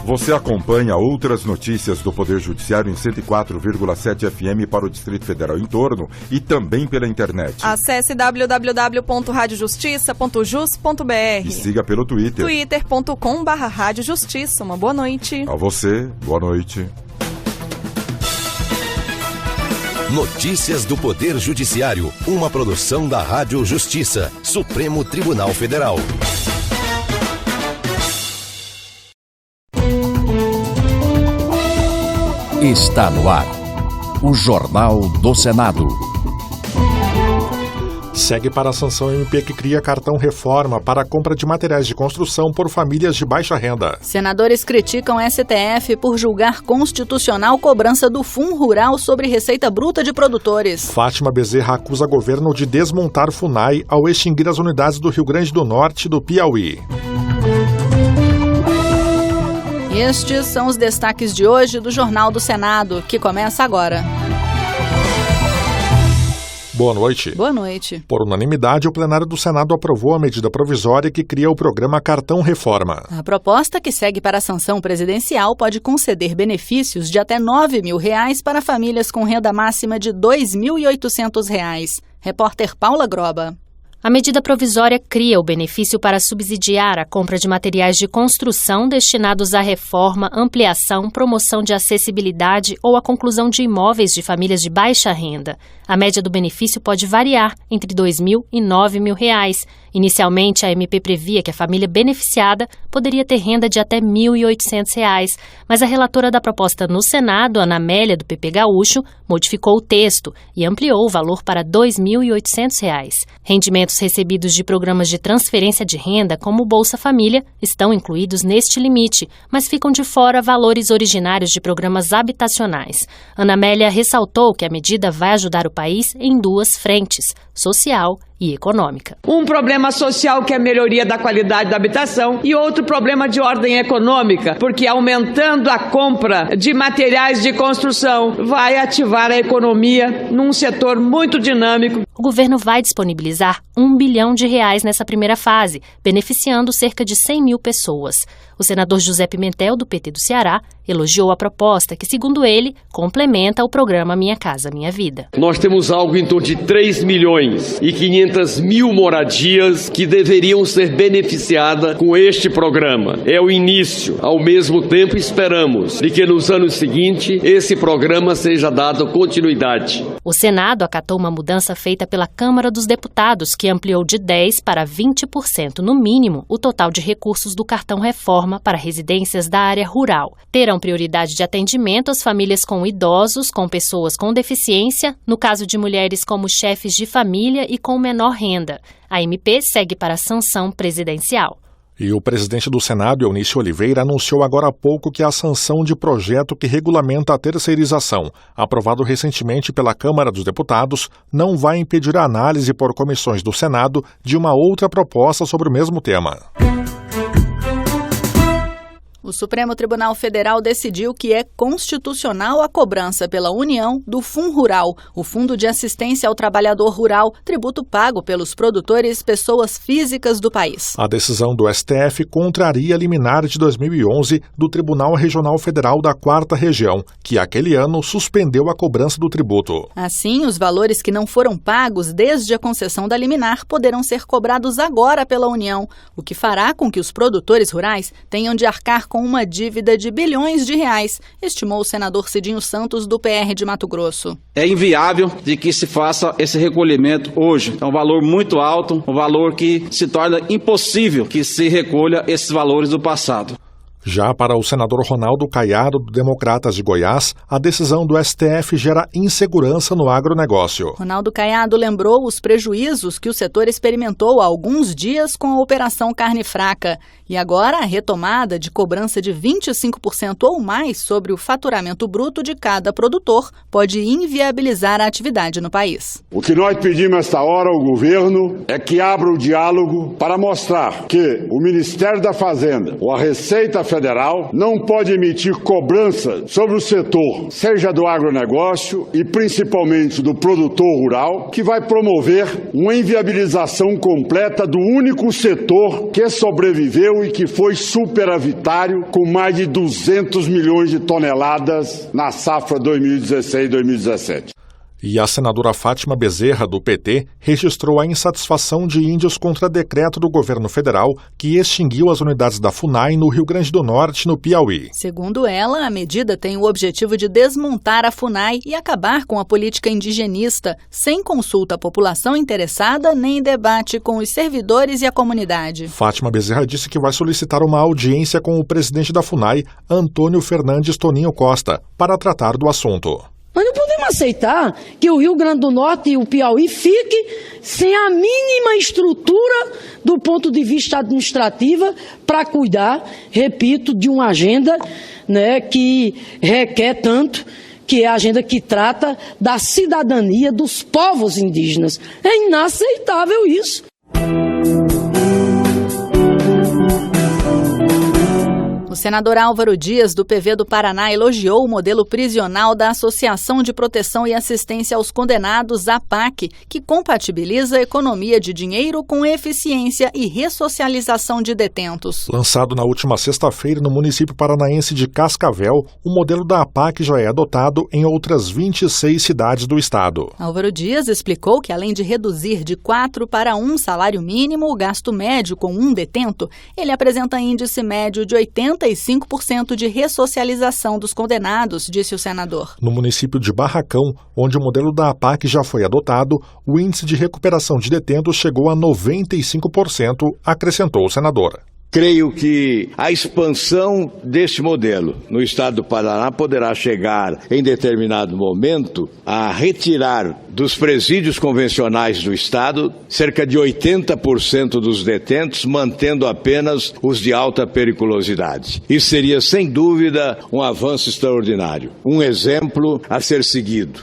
Você acompanha outras notícias do Poder Judiciário em 104,7 FM para o Distrito Federal em torno e também pela internet. Acesse www.radiojustiça.jus.br e siga pelo Twitter. twitter.com/radiojustiça. Uma boa noite. A você, boa noite. Notícias do Poder Judiciário, uma produção da Rádio Justiça, Supremo Tribunal Federal. Está no ar, o Jornal do Senado. Segue para a sanção MP que cria cartão reforma para a compra de materiais de construção por famílias de baixa renda. Senadores criticam STF por julgar constitucional cobrança do Fundo Rural sobre receita bruta de produtores. Fátima Bezerra acusa governo de desmontar FUNAI ao extinguir as unidades do Rio Grande do Norte e do Piauí. Estes são os destaques de hoje do Jornal do Senado, que começa agora. Boa noite. Boa noite. Por unanimidade, o plenário do Senado aprovou a medida provisória que cria o programa Cartão Reforma. A proposta, que segue para a sanção presidencial, pode conceder benefícios de até R$ 9.000 para famílias com renda máxima de R$ 2.800. Repórter Paula Groba. A medida provisória cria o benefício para subsidiar a compra de materiais de construção destinados à reforma, ampliação, promoção de acessibilidade ou à conclusão de imóveis de famílias de baixa renda. A média do benefício pode variar entre R$ 2.000 e R$ 9.000. Inicialmente, a MP previa que a família beneficiada poderia ter renda de até R$ 1.800, mas a relatora da proposta no Senado, Ana Amélia, do PP Gaúcho, modificou o texto e ampliou o valor para R$ 2.800. Rendimentos recebidos de programas de transferência de renda, como o Bolsa Família, estão incluídos neste limite, mas ficam de fora valores originários de programas habitacionais. Ana Amélia ressaltou que a medida vai ajudar o país em duas frentes: social e econômica. Um problema social, que é a melhoria da qualidade da habitação, e outro problema de ordem econômica, porque aumentando a compra de materiais de construção vai ativar a economia num setor muito dinâmico. O governo vai disponibilizar R$ 1 bilhão nessa primeira fase, beneficiando cerca de 100 mil pessoas. O senador José Pimentel, do PT do Ceará, elogiou a proposta que, segundo ele, complementa o programa Minha Casa Minha Vida. Nós temos algo em torno de 3.500.000 moradias que deveriam ser beneficiadas com este programa. É o início. Ao mesmo tempo, esperamos de que nos anos seguintes esse programa seja dado continuidade. O Senado acatou uma mudança feita pela Câmara dos Deputados, que ampliou de 10% para 20%, no mínimo, o total de recursos do cartão reforma para residências da área rural. Terão prioridade de atendimento às famílias com idosos, com pessoas com deficiência, no caso de mulheres como chefes de família e com menor renda. A MP segue para a sanção presidencial. E o presidente do Senado, Eunício Oliveira, anunciou agora há pouco que a sanção de projeto que regulamenta a terceirização, aprovado recentemente pela Câmara dos Deputados, não vai impedir a análise por comissões do Senado de uma outra proposta sobre o mesmo tema. O Supremo Tribunal Federal decidiu que é constitucional a cobrança pela União do Fundo Rural, o Fundo de Assistência ao Trabalhador Rural, tributo pago pelos produtores pessoas físicas do país. A decisão do STF contraria a liminar de 2011 do Tribunal Regional Federal da 4ª Região, que aquele ano suspendeu a cobrança do tributo. Assim, os valores que não foram pagos desde a concessão da liminar poderão ser cobrados agora pela União, o que fará com que os produtores rurais tenham de arcar com uma dívida de bilhões de reais, estimou o senador Cidinho Santos, do PR de Mato Grosso. É inviável de que se faça esse recolhimento hoje. É um valor muito alto, um valor que se torna impossível que se recolha esses valores do passado. Já para o senador Ronaldo Caiado, do Democratas de Goiás, a decisão do STF gera insegurança no agronegócio. Ronaldo Caiado lembrou os prejuízos que o setor experimentou há alguns dias com a Operação Carne Fraca. E agora a retomada de cobrança de 25% ou mais sobre o faturamento bruto de cada produtor pode inviabilizar a atividade no país. O que nós pedimos esta hora ao governo é que abra o diálogo para mostrar que o Ministério da Fazenda ou a Receita Federal não pode emitir cobrança sobre o setor, seja do agronegócio e principalmente do produtor rural, que vai promover uma inviabilização completa do único setor que sobreviveu e que foi superavitário com mais de 200 milhões de toneladas na safra 2016-2017. E a senadora Fátima Bezerra, do PT, registrou a insatisfação de índios contra decreto do governo federal que extinguiu as unidades da FUNAI no Rio Grande do Norte, no Piauí. Segundo ela, a medida tem o objetivo de desmontar a FUNAI e acabar com a política indigenista, sem consulta à população interessada nem debate com os servidores e a comunidade. Fátima Bezerra disse que vai solicitar uma audiência com o presidente da FUNAI, Antônio Fernandes Toninho Costa, para tratar do assunto. Nós não podemos aceitar que o Rio Grande do Norte e o Piauí fiquem sem a mínima estrutura do ponto de vista administrativo para cuidar, repito, de uma agenda, que requer tanto, que é a agenda que trata da cidadania dos povos indígenas. É inaceitável isso. O senador Álvaro Dias, do PV do Paraná, elogiou o modelo prisional da Associação de Proteção e Assistência aos Condenados, APAC, que compatibiliza a economia de dinheiro com eficiência e ressocialização de detentos. Lançado na última sexta-feira no município paranaense de Cascavel, o modelo da APAC já é adotado em outras 26 cidades do estado. Álvaro Dias explicou que, além de reduzir de 4 para 1 salário mínimo o gasto médio com um detento, ele apresenta índice médio de 85% de ressocialização dos condenados, disse o senador. No município de Barracão, onde o modelo da APAC já foi adotado, o índice de recuperação de detentos chegou a 95%, acrescentou o senador. Creio que a expansão deste modelo no estado do Paraná poderá chegar, em determinado momento, a retirar dos presídios convencionais do estado cerca de 80% dos detentos, mantendo apenas os de alta periculosidade. Isso seria, sem dúvida, um avanço extraordinário, um exemplo a ser seguido.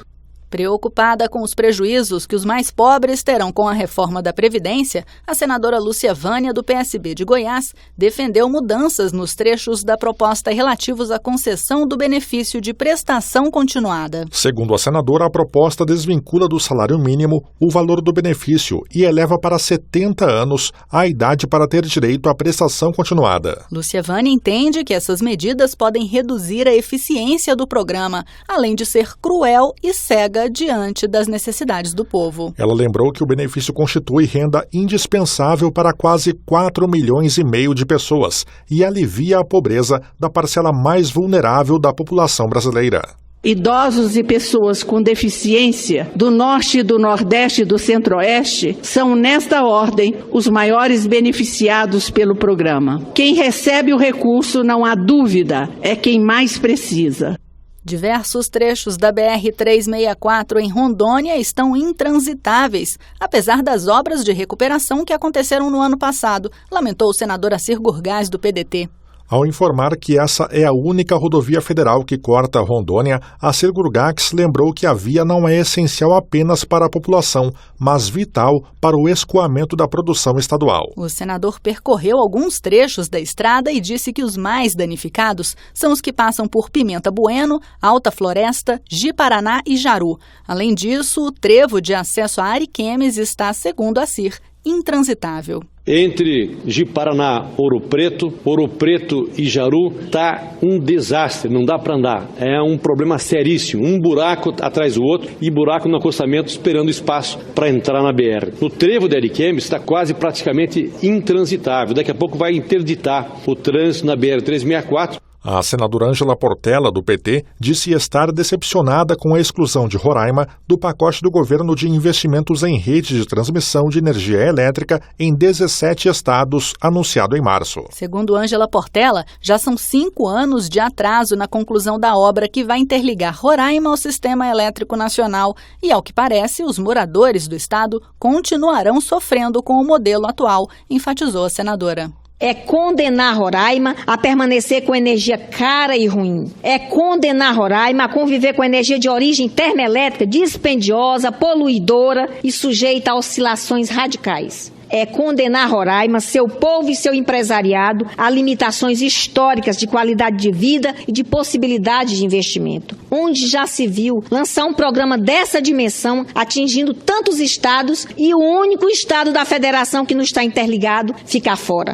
Preocupada com os prejuízos que os mais pobres terão com a reforma da Previdência, a senadora Lúcia Vânia, do PSB de Goiás, defendeu mudanças nos trechos da proposta relativos à concessão do benefício de prestação continuada. Segundo a senadora, a proposta desvincula do salário mínimo o valor do benefício e eleva para 70 anos a idade para ter direito à prestação continuada. Lúcia Vânia entende que essas medidas podem reduzir a eficiência do programa, além de ser cruel e cega diante das necessidades do povo. Ela lembrou que o benefício constitui renda indispensável para quase 4,5 milhões de pessoas e alivia a pobreza da parcela mais vulnerável da população brasileira. Idosos e pessoas com deficiência do Norte, do Nordeste e do Centro-Oeste são, nesta ordem, os maiores beneficiados pelo programa. Quem recebe o recurso, não há dúvida, é quem mais precisa. Diversos trechos da BR-364 em Rondônia estão intransitáveis, apesar das obras de recuperação que aconteceram no ano passado, lamentou o senador Assir Gurgás, do PDT. Ao informar que essa é a única rodovia federal que corta Rondônia, Assir Gurgás lembrou que a via não é essencial apenas para a população, mas vital para o escoamento da produção estadual. O senador percorreu alguns trechos da estrada e disse que os mais danificados são os que passam por Pimenta Bueno, Alta Floresta, Ji-Paraná e Jaru. Além disso, o trevo de acesso a Ariquemes está, segundo Assir, intransitável. Entre Ji-Paraná, Ouro Preto e Jaru está um desastre, não dá para andar. É um problema seríssimo, um buraco atrás do outro e buraco no acostamento esperando espaço para entrar na BR. No trevo de Ariquemes está praticamente intransitável, daqui a pouco vai interditar o trânsito na BR-364. A senadora Ângela Portela, do PT, disse estar decepcionada com a exclusão de Roraima do pacote do governo de investimentos em rede de transmissão de energia elétrica em 17 estados, anunciado em março. Segundo Ângela Portela, já são 5 anos de atraso na conclusão da obra que vai interligar Roraima ao Sistema Elétrico Nacional e, ao que parece, os moradores do estado continuarão sofrendo com o modelo atual, enfatizou a senadora. É condenar Roraima a permanecer com energia cara e ruim. É condenar Roraima a conviver com energia de origem termoelétrica dispendiosa, poluidora e sujeita a oscilações radicais. É condenar Roraima, seu povo e seu empresariado a limitações históricas de qualidade de vida e de possibilidade de investimento. Onde já se viu lançar um programa dessa dimensão, atingindo tantos estados e o único estado da federação que não está interligado ficar fora.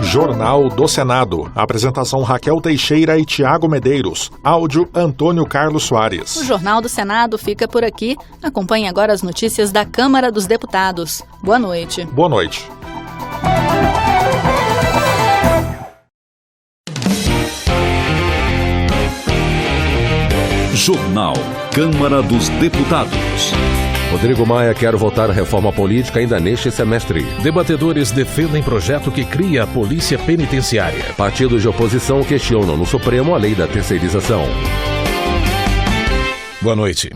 Jornal do Senado. Apresentação Raquel Teixeira e Tiago Medeiros. Áudio Antônio Carlos Soares. O Jornal do Senado fica por aqui. Acompanhe agora as notícias da Câmara dos Deputados. Boa noite. Boa noite. Jornal Câmara dos Deputados. Rodrigo Maia quer votar reforma política ainda neste semestre. Debatedores defendem projeto que cria a polícia penitenciária. Partidos de oposição questionam no Supremo a lei da terceirização. Boa noite.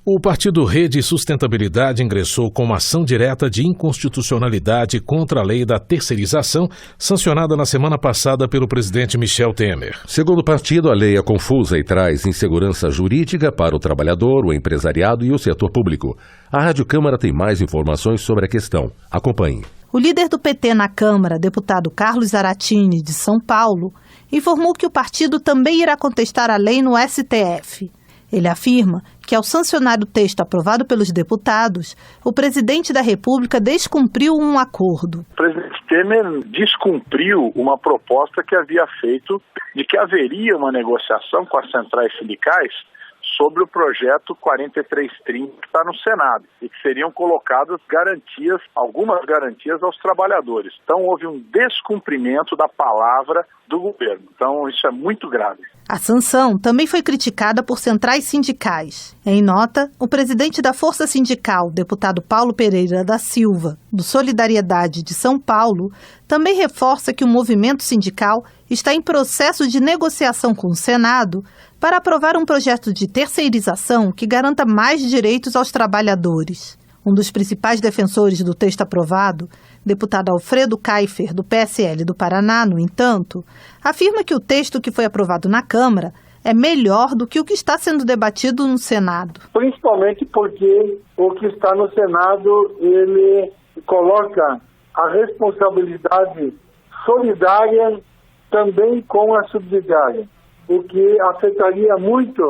O partido Rede e Sustentabilidade ingressou com uma ação direta de inconstitucionalidade contra a lei da terceirização, sancionada na semana passada pelo presidente Michel Temer. Segundo o partido, a lei é confusa e traz insegurança jurídica para o trabalhador, o empresariado e o setor público. A Rádio Câmara tem mais informações sobre a questão. Acompanhe. O líder do PT na Câmara, deputado Carlos Zaratini, de São Paulo, informou que o partido também irá contestar a lei no STF. Ele afirma que, ao sancionar o texto aprovado pelos deputados, o presidente da República descumpriu um acordo. O presidente Temer descumpriu uma proposta que havia feito de que haveria uma negociação com as centrais sindicais sobre o projeto 4330 que está no Senado e que seriam colocadas garantias, algumas garantias aos trabalhadores. Então houve um descumprimento da palavra do governo. Então isso é muito grave. A sanção também foi criticada por centrais sindicais. Em nota, o presidente da Força Sindical, deputado Paulo Pereira da Silva, do Solidariedade de São Paulo, também reforça que o movimento sindical está em processo de negociação com o Senado para aprovar um projeto de terceirização que garanta mais direitos aos trabalhadores. Um dos principais defensores do texto aprovado, deputado Alfredo Kaifer, do PSL do Paraná, no entanto, afirma que o texto que foi aprovado na Câmara é melhor do que o que está sendo debatido no Senado. Principalmente porque o que está no Senado, ele coloca a responsabilidade solidária também com a subsidiária, o que afetaria muito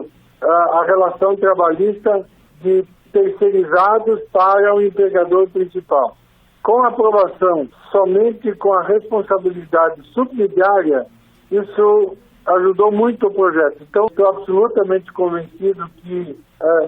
a relação trabalhista de terceirizados para o empregador principal. Com a aprovação somente com a responsabilidade subsidiária, isso ajudou muito o projeto. Então, estou absolutamente convencido que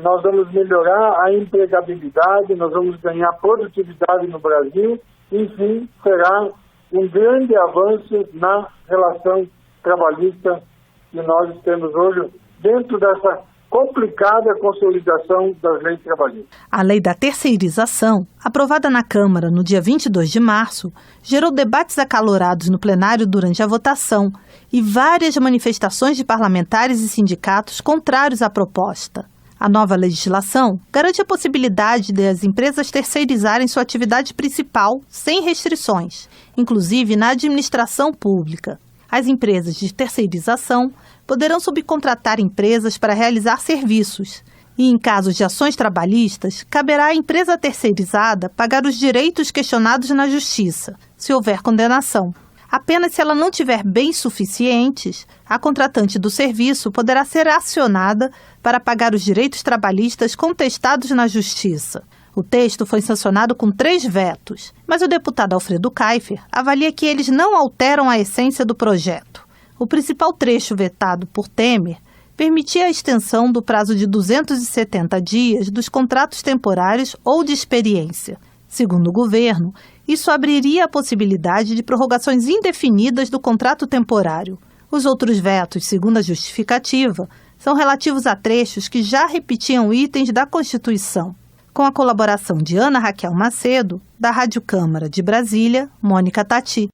nós vamos melhorar a empregabilidade, nós vamos ganhar produtividade no Brasil, enfim, será um grande avanço na relação trabalhista que nós temos hoje dentro dessa complicada consolidação das leis trabalhistas. A lei da terceirização, aprovada na Câmara no dia 22 de março, gerou debates acalorados no plenário durante a votação e várias manifestações de parlamentares e sindicatos contrários à proposta. A nova legislação garante a possibilidade de as empresas terceirizarem sua atividade principal sem restrições, inclusive na administração pública. As empresas de terceirização poderão subcontratar empresas para realizar serviços e, em casos de ações trabalhistas, caberá à empresa terceirizada pagar os direitos questionados na Justiça, se houver condenação. Apenas se ela não tiver bens suficientes, a contratante do serviço poderá ser acionada para pagar os direitos trabalhistas contestados na Justiça. O texto foi sancionado com 3 vetos, mas o deputado Alfredo Kaifer avalia que eles não alteram a essência do projeto. O principal trecho vetado por Temer permitia a extensão do prazo de 270 dias dos contratos temporários ou de experiência, Segundo o governo, isso abriria a possibilidade de prorrogações indefinidas do contrato temporário. Os outros vetos, segundo a justificativa, são relativos a trechos que já repetiam itens da Constituição. Com a colaboração de Ana Raquel Macedo, da Rádio Câmara de Brasília, Mônica Tati.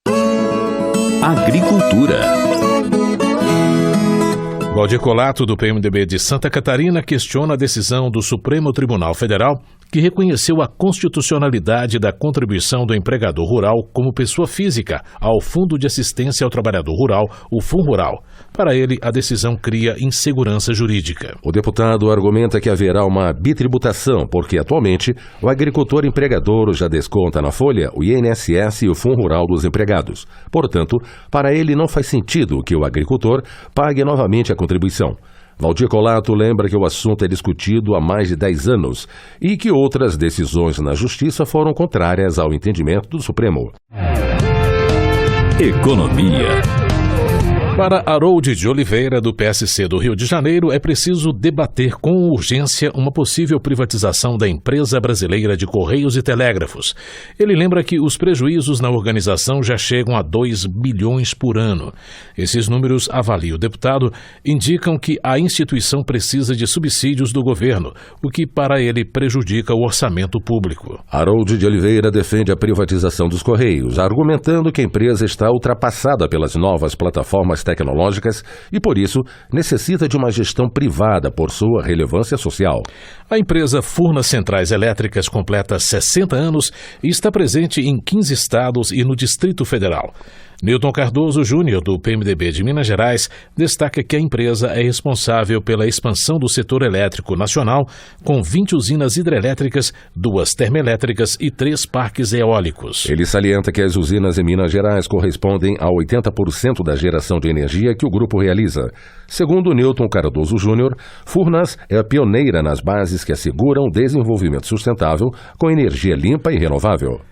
Agricultura. Valdir Colato, do PMDB de Santa Catarina, questiona a decisão do Supremo Tribunal Federal que reconheceu a constitucionalidade da contribuição do empregador rural como pessoa física ao Fundo de Assistência ao Trabalhador Rural, o FUNRural. Para ele, a decisão cria insegurança jurídica. O deputado argumenta que haverá uma bitributação, porque atualmente o agricultor empregador já desconta na folha o INSS e o FUNRural dos empregados. Portanto, para ele não faz sentido que o agricultor pague novamente a contribuição. Valdir Colato lembra que o assunto é discutido há mais de 10 anos e que outras decisões na Justiça foram contrárias ao entendimento do Supremo. Economia. Para Harold de Oliveira, do PSC do Rio de Janeiro, é preciso debater com urgência uma possível privatização da Empresa Brasileira de Correios e Telégrafos. Ele lembra que os prejuízos na organização já chegam a 2 bilhões por ano. Esses números, avalia o deputado, indicam que a instituição precisa de subsídios do governo, o que para ele prejudica o orçamento público. Harold de Oliveira defende a privatização dos Correios, argumentando que a empresa está ultrapassada pelas novas plataformas tecnológicas e, por isso, necessita de uma gestão privada por sua relevância social. A empresa Furnas Centrais Elétricas completa 60 anos e está presente em 15 estados e no Distrito Federal. Newton Cardoso Júnior, do PMDB de Minas Gerais, destaca que a empresa é responsável pela expansão do setor elétrico nacional, com 20 usinas hidrelétricas, 2 termoelétricas e 3 parques eólicos. Ele salienta que as usinas em Minas Gerais correspondem a 80% da geração de energia que o grupo realiza. Segundo Newton Cardoso Júnior, Furnas é a pioneira nas bases que asseguram o desenvolvimento sustentável com energia limpa e renovável.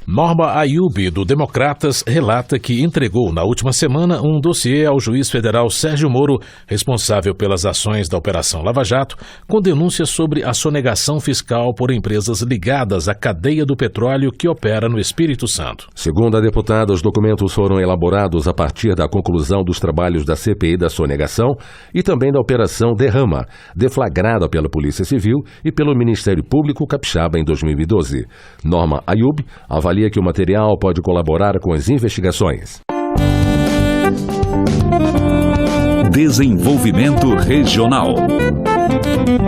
Norma Ayub, do Democratas, relata que entregou na última semana um dossiê ao juiz federal Sérgio Moro, responsável pelas ações da Operação Lava Jato, com denúncias sobre a sonegação fiscal por empresas ligadas à cadeia do petróleo que opera no Espírito Santo. Segundo a deputada, os documentos foram elaborados a partir da conclusão dos trabalhos da CPI da sonegação e também da Operação Derrama, deflagrada pela Polícia Civil e pelo Ministério Público Capixaba em 2012. Norma Ayub avalia que o material pode colaborar com as investigações. Desenvolvimento regional.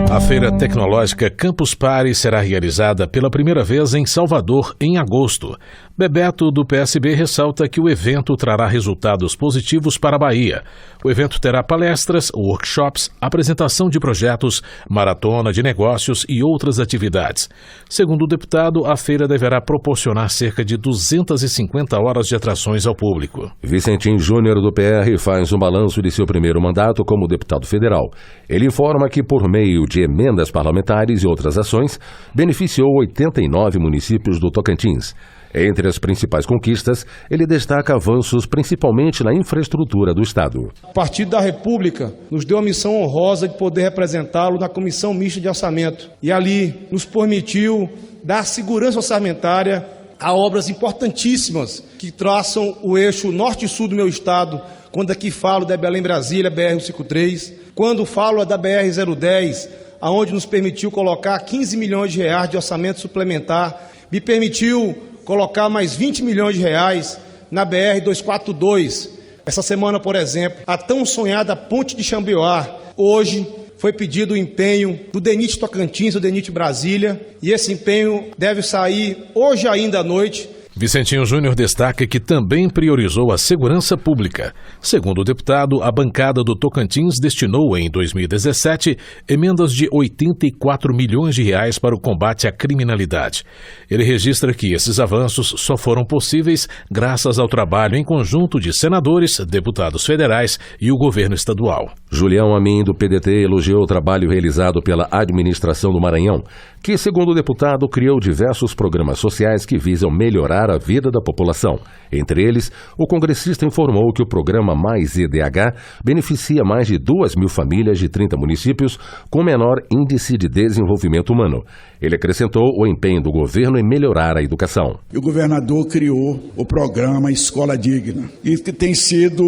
A Feira Tecnológica Campus Party será realizada pela primeira vez em Salvador em agosto. Bebeto, do PSB, ressalta que o evento trará resultados positivos para a Bahia. O evento terá palestras, workshops, apresentação de projetos, maratona de negócios e outras atividades. Segundo o deputado, a feira deverá proporcionar cerca de 250 horas de atrações ao público. Vicentim Júnior, do PR, faz um balanço de seu primeiro mandato como deputado federal. Ele informa que, por meio de emendas parlamentares e outras ações, beneficiou 89 municípios do Tocantins. Entre as principais conquistas, ele destaca avanços principalmente na infraestrutura do Estado. O Partido da República nos deu a missão honrosa de poder representá-lo na Comissão Mista de Orçamento e ali nos permitiu dar segurança orçamentária a obras importantíssimas que traçam o eixo norte e sul do meu estado. Quando aqui falo da Belém-Brasília, BR-153, quando falo da BR-010, aonde nos permitiu colocar 15 milhões de reais de orçamento suplementar, me permitiu colocar mais 20 milhões de reais na BR-242. Essa semana, por exemplo, a tão sonhada Ponte de Xambioá, hoje foi pedido o empenho do DENIT Tocantins, do DENIT Brasília, e esse empenho deve sair hoje ainda à noite. Vicentinho Júnior destaca que também priorizou a segurança pública. Segundo o deputado, a bancada do Tocantins destinou em 2017 emendas de 84 milhões de reais para o combate à criminalidade. Ele registra que esses avanços só foram possíveis graças ao trabalho em conjunto de senadores, deputados federais e o governo estadual. Julião Amin, do PDT, elogiou o trabalho realizado pela administração do Maranhão, que, segundo o deputado, criou diversos programas sociais que visam melhorar melhorar a vida da população. Entre eles, o congressista informou que o programa Mais EDH beneficia mais de 2.000 famílias de 30 municípios com menor índice de desenvolvimento humano. Ele acrescentou o empenho do governo em melhorar a educação. O governador criou o programa Escola Digna, e que tem sido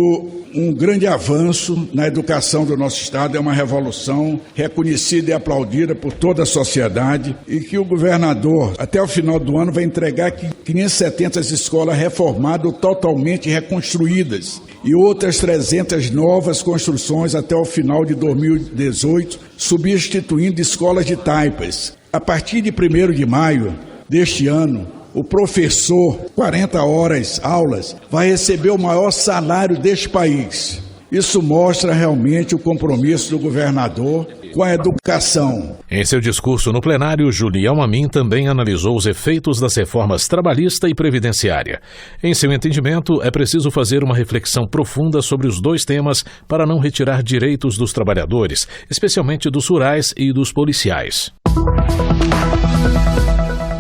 um grande avanço na educação do nosso estado, é uma revolução reconhecida e aplaudida por toda a sociedade, e que o governador, até o final do ano, vai entregar 570 escolas reformadas, totalmente reconstruídas, e outras 300 novas construções até o final de 2018, substituindo escolas de taipas. A partir de 1º de maio deste ano, o professor, 40 horas aulas, vai receber o maior salário deste país. Isso mostra realmente o compromisso do governador com a educação. Em seu discurso no plenário, Julião Amin também analisou os efeitos das reformas trabalhista e previdenciária. Em seu entendimento, é preciso fazer uma reflexão profunda sobre os dois temas para não retirar direitos dos trabalhadores, especialmente dos rurais e dos policiais.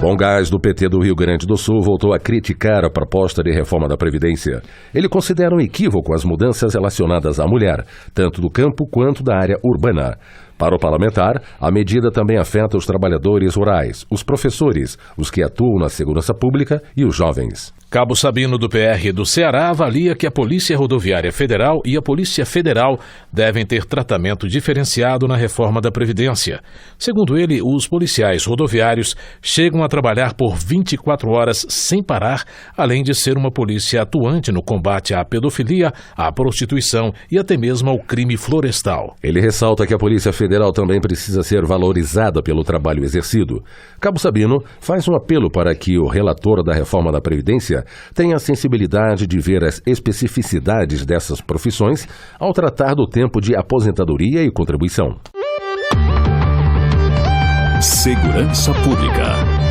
Bom Gás, do PT do Rio Grande do Sul, voltou a criticar a proposta de reforma da Previdência. Ele considera um equívoco as mudanças relacionadas à mulher, tanto do campo quanto da área urbana. Para o parlamentar, a medida também afeta os trabalhadores rurais, os professores, os que atuam na segurança pública e os jovens. Cabo Sabino, do PR do Ceará, avalia que a Polícia Rodoviária Federal e a Polícia Federal devem ter tratamento diferenciado na reforma da Previdência. Segundo ele, os policiais rodoviários chegam a trabalhar por 24 horas sem parar, além de ser uma polícia atuante no combate à pedofilia, à prostituição e até mesmo ao crime florestal. Ele ressalta que a Polícia Federal também precisa ser valorizada pelo trabalho exercido. Cabo Sabino faz um apelo para que o relator da reforma da Previdência tenha a sensibilidade de ver as especificidades dessas profissões ao tratar do tempo de aposentadoria e contribuição. Segurança Pública.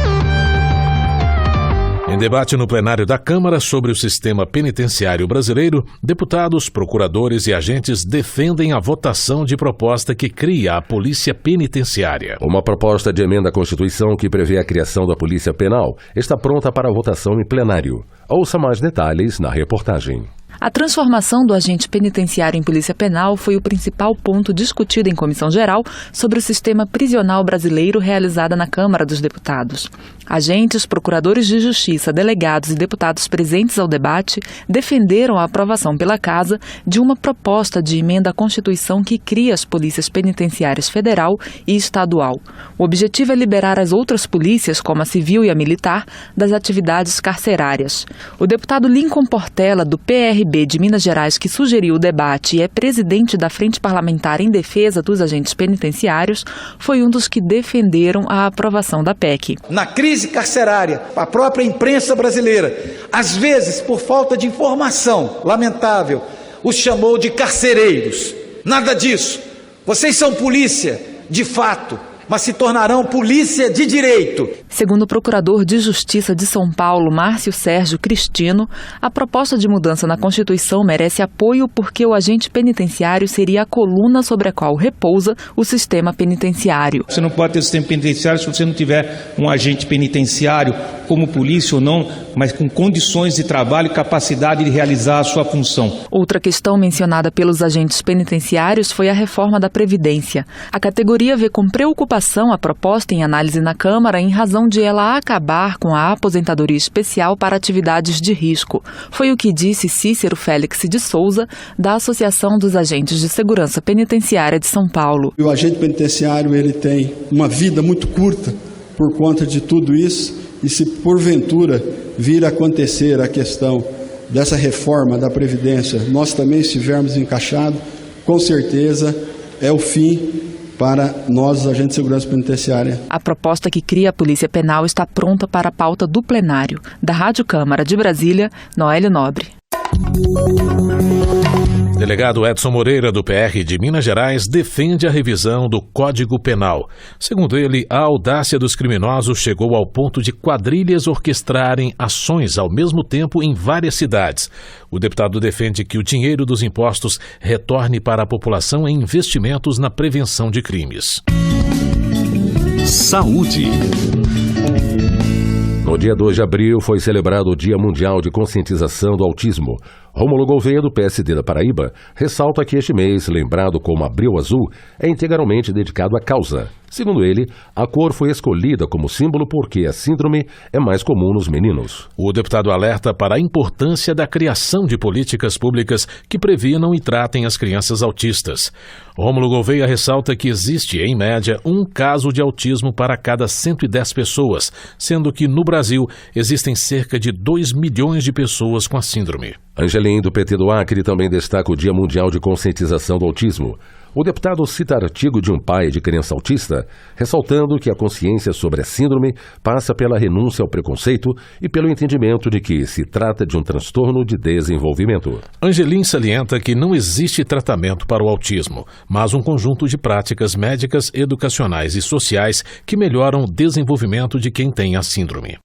Em debate no plenário da Câmara sobre o sistema penitenciário brasileiro, deputados, procuradores e agentes defendem a votação de proposta que cria a Polícia Penitenciária. Uma proposta de emenda à Constituição que prevê a criação da Polícia Penal está pronta para votação em plenário. Ouça mais detalhes na reportagem. A transformação do agente penitenciário em polícia penal foi o principal ponto discutido em comissão geral sobre o sistema prisional brasileiro realizada na Câmara dos Deputados. Agentes, procuradores de justiça, delegados e deputados presentes ao debate defenderam a aprovação pela Casa de uma proposta de emenda à Constituição que cria as polícias penitenciárias federal e estadual. O objetivo é liberar as outras polícias, como a civil e a militar, das atividades carcerárias. O deputado Lincoln Portela, do PRB de Minas Gerais, que sugeriu o debate e é presidente da Frente Parlamentar em Defesa dos Agentes Penitenciários, foi um dos que defenderam a aprovação da PEC. Na crise carcerária, a própria imprensa brasileira, às vezes por falta de informação, lamentável, os chamou de carcereiros. Nada disso. Vocês são polícia, de fato, mas se tornarão polícia de direito. Segundo o procurador de Justiça de São Paulo, Márcio Sérgio Cristino, a proposta de mudança na Constituição merece apoio porque o agente penitenciário seria a coluna sobre a qual repousa o sistema penitenciário. Você não pode ter sistema penitenciário se você não tiver um agente penitenciário, como polícia ou não, mas com condições de trabalho e capacidade de realizar a sua função. Outra questão mencionada pelos agentes penitenciários foi a reforma da Previdência. A categoria vê com preocupação a proposta em análise na Câmara em razão de ela acabar com a aposentadoria especial para atividades de risco. Foi o que disse Cícero Félix de Souza, da Associação dos Agentes de Segurança Penitenciária de São Paulo. O agente penitenciário ele tem uma vida muito curta por conta de tudo isso, e se porventura vir a acontecer a questão dessa reforma da Previdência, nós também estivermos encaixados, com certeza é o fim para nós, os agentes de segurança penitenciária. A proposta que cria a Polícia Penal está pronta para a pauta do plenário. Da Rádio Câmara de Brasília, Noélio Nobre. Delegado Edson Moreira, do PR de Minas Gerais, defende a revisão do Código Penal. Segundo ele, a audácia dos criminosos chegou ao ponto de quadrilhas orquestrarem ações ao mesmo tempo em várias cidades. O deputado defende que o dinheiro dos impostos retorne para a população em investimentos na prevenção de crimes. Saúde. No No dia 2 de abril foi celebrado o Dia Mundial de Conscientização do Autismo. Rômulo Gouveia, do PSD da Paraíba, ressalta que este mês, lembrado como Abril Azul, é integralmente dedicado à causa. Segundo ele, a cor foi escolhida como símbolo porque a síndrome é mais comum nos meninos. O deputado alerta para a importância da criação de políticas públicas que previnam e tratem as crianças autistas. Rômulo Gouveia ressalta que existe, em média, um caso de autismo para cada 110 pessoas, sendo que no Brasil existem cerca de 2 milhões de pessoas com a síndrome. Angelim, do PT do Acre, também destaca o Dia Mundial de Conscientização do Autismo. O deputado cita artigo de um pai de criança autista, ressaltando que a consciência sobre a síndrome passa pela renúncia ao preconceito e pelo entendimento de que se trata de um transtorno de desenvolvimento. Angelim salienta que não existe tratamento para o autismo, mas um conjunto de práticas médicas, educacionais e sociais que melhoram o desenvolvimento de quem tem a síndrome.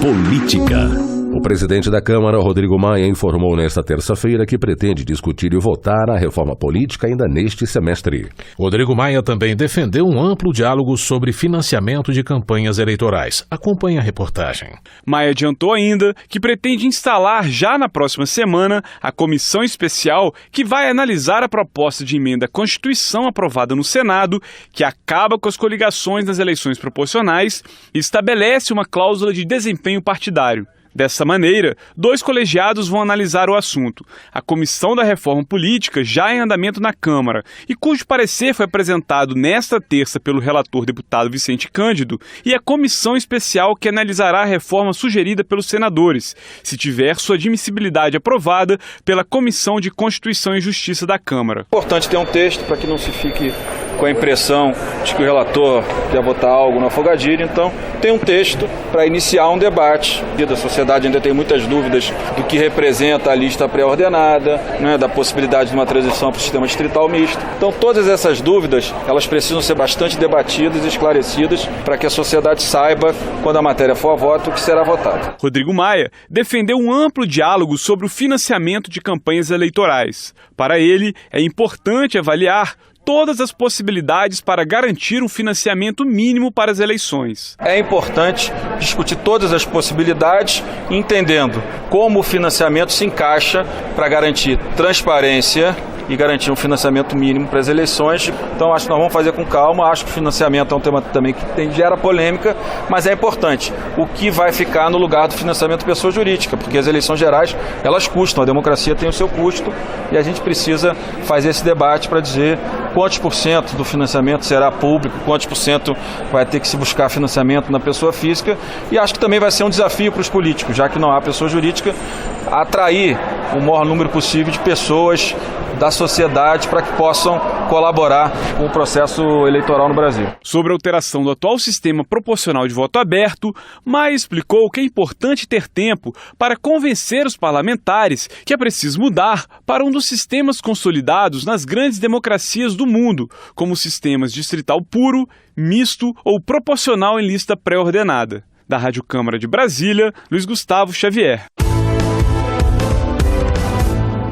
Política. O presidente da Câmara, Rodrigo Maia, informou nesta terça-feira que pretende discutir e votar a reforma política ainda neste semestre. Rodrigo Maia também defendeu um amplo diálogo sobre financiamento de campanhas eleitorais. Acompanhe a reportagem. Maia adiantou ainda que pretende instalar já na próxima semana a comissão especial que vai analisar a proposta de emenda à Constituição aprovada no Senado, que acaba com as coligações nas eleições proporcionais e estabelece uma cláusula de desempenho partidário. Dessa maneira, 2 colegiados vão analisar o assunto. A Comissão da Reforma Política, já em andamento na Câmara, e cujo parecer foi apresentado nesta terça pelo relator deputado Vicente Cândido, e a Comissão Especial que analisará a reforma sugerida pelos senadores, se tiver sua admissibilidade aprovada pela Comissão de Constituição e Justiça da Câmara. É importante ter um texto para que não se fique com a impressão de que o relator quer votar algo na afogadilha, então tem um texto para iniciar um debate. A sociedade ainda tem muitas dúvidas do que representa a lista pré-ordenada, né, da possibilidade de uma transição para o sistema distrital misto. Então todas essas dúvidas, elas precisam ser bastante debatidas e esclarecidas para que a sociedade saiba, quando a matéria for a voto, o que será votado. Rodrigo Maia defendeu um amplo diálogo sobre o financiamento de campanhas eleitorais. Para ele, é importante avaliar todas as possibilidades para garantir um financiamento mínimo para as eleições. É importante discutir todas as possibilidades, entendendo como o financiamento se encaixa para garantir transparência e garantir um financiamento mínimo para as eleições. Então acho que nós vamos fazer com calma. Acho que o financiamento é um tema também que gera polêmica, mas é importante o que vai ficar no lugar do financiamento pessoa jurídica, porque as eleições gerais, elas custam, a democracia tem o seu custo e a gente precisa fazer esse debate para dizer quantos % do financiamento será público, quantos % vai ter que se buscar financiamento na pessoa física, e acho que também vai ser um desafio para os políticos, já que não há pessoa jurídica, atrair o maior número possível de pessoas da sociedade para que possam colaborar com o processo eleitoral no Brasil. Sobre a alteração do atual sistema proporcional de voto aberto, Maia explicou que é importante ter tempo para convencer os parlamentares que é preciso mudar para um dos sistemas consolidados nas grandes democracias do mundo, como sistemas distrital puro, misto ou proporcional em lista pré-ordenada. Da Rádio Câmara de Brasília, Luiz Gustavo Xavier.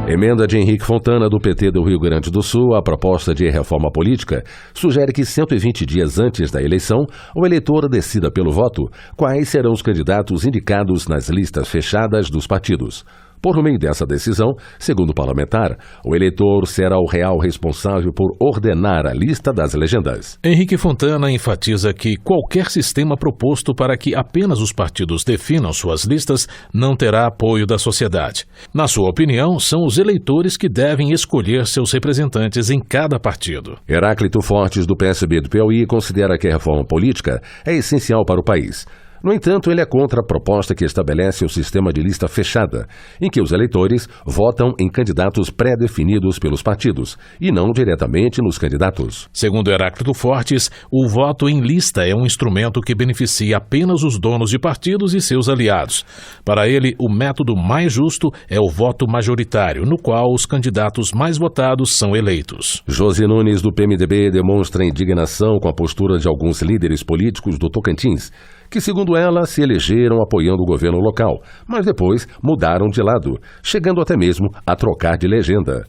Emenda de Henrique Fontana, do PT do Rio Grande do Sul, a proposta de reforma política sugere que 120 dias antes da eleição, o eleitor decida pelo voto quais serão os candidatos indicados nas listas fechadas dos partidos. Por meio dessa decisão, segundo o parlamentar, o eleitor será o real responsável por ordenar a lista das legendas. Henrique Fontana enfatiza que qualquer sistema proposto para que apenas os partidos definam suas listas não terá apoio da sociedade. Na sua opinião, são os eleitores que devem escolher seus representantes em cada partido. Heráclito Fortes, do PSB do Piauí, considera que a reforma política é essencial para o país. No entanto, ele é contra a proposta que estabelece o sistema de lista fechada, em que os eleitores votam em candidatos pré-definidos pelos partidos e não diretamente nos candidatos. Segundo Heráclito Fortes, o voto em lista é um instrumento que beneficia apenas os donos de partidos e seus aliados. Para ele, o método mais justo é o voto majoritário, no qual os candidatos mais votados são eleitos. Josi Nunes, do PMDB, demonstra indignação com a postura de alguns líderes políticos do Tocantins, que, segundo ela, se elegeram apoiando o governo local, mas depois mudaram de lado, chegando até mesmo a trocar de legenda.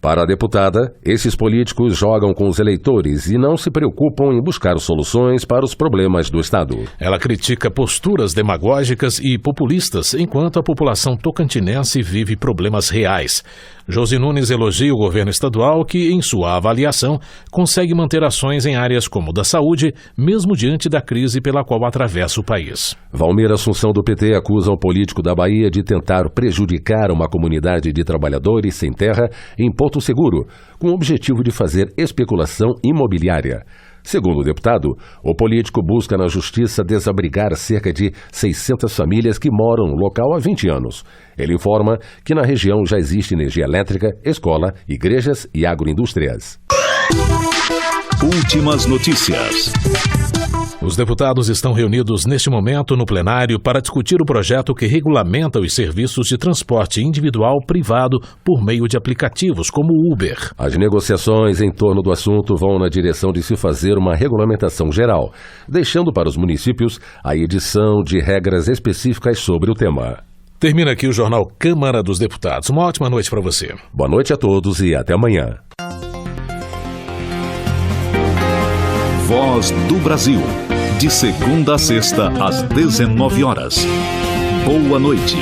Para a deputada, esses políticos jogam com os eleitores e não se preocupam em buscar soluções para os problemas do Estado. Ela critica posturas demagógicas e populistas, enquanto a população tocantinense vive problemas reais. Josi Nunes elogia o governo estadual que, em sua avaliação, consegue manter ações em áreas como da saúde, mesmo diante da crise pela qual atravessa o país. Valmir Assunção, do PT, acusa o político da Bahia de tentar prejudicar uma comunidade de trabalhadores sem terra em Porto Seguro, com o objetivo de fazer especulação imobiliária. Segundo o deputado, o político busca na justiça desabrigar cerca de 600 famílias que moram no local há 20 anos. Ele informa que na região já existe energia elétrica, escola, igrejas e agroindústrias. Últimas notícias. Os deputados estão reunidos neste momento no plenário para discutir o projeto que regulamenta os serviços de transporte individual privado por meio de aplicativos como o Uber. As negociações em torno do assunto vão na direção de se fazer uma regulamentação geral, deixando para os municípios a edição de regras específicas sobre o tema. Termina aqui o jornal Câmara dos Deputados. Uma ótima noite para você. Boa noite a todos e até amanhã. Voz do Brasil. De segunda a sexta, às 19 horas. Boa noite.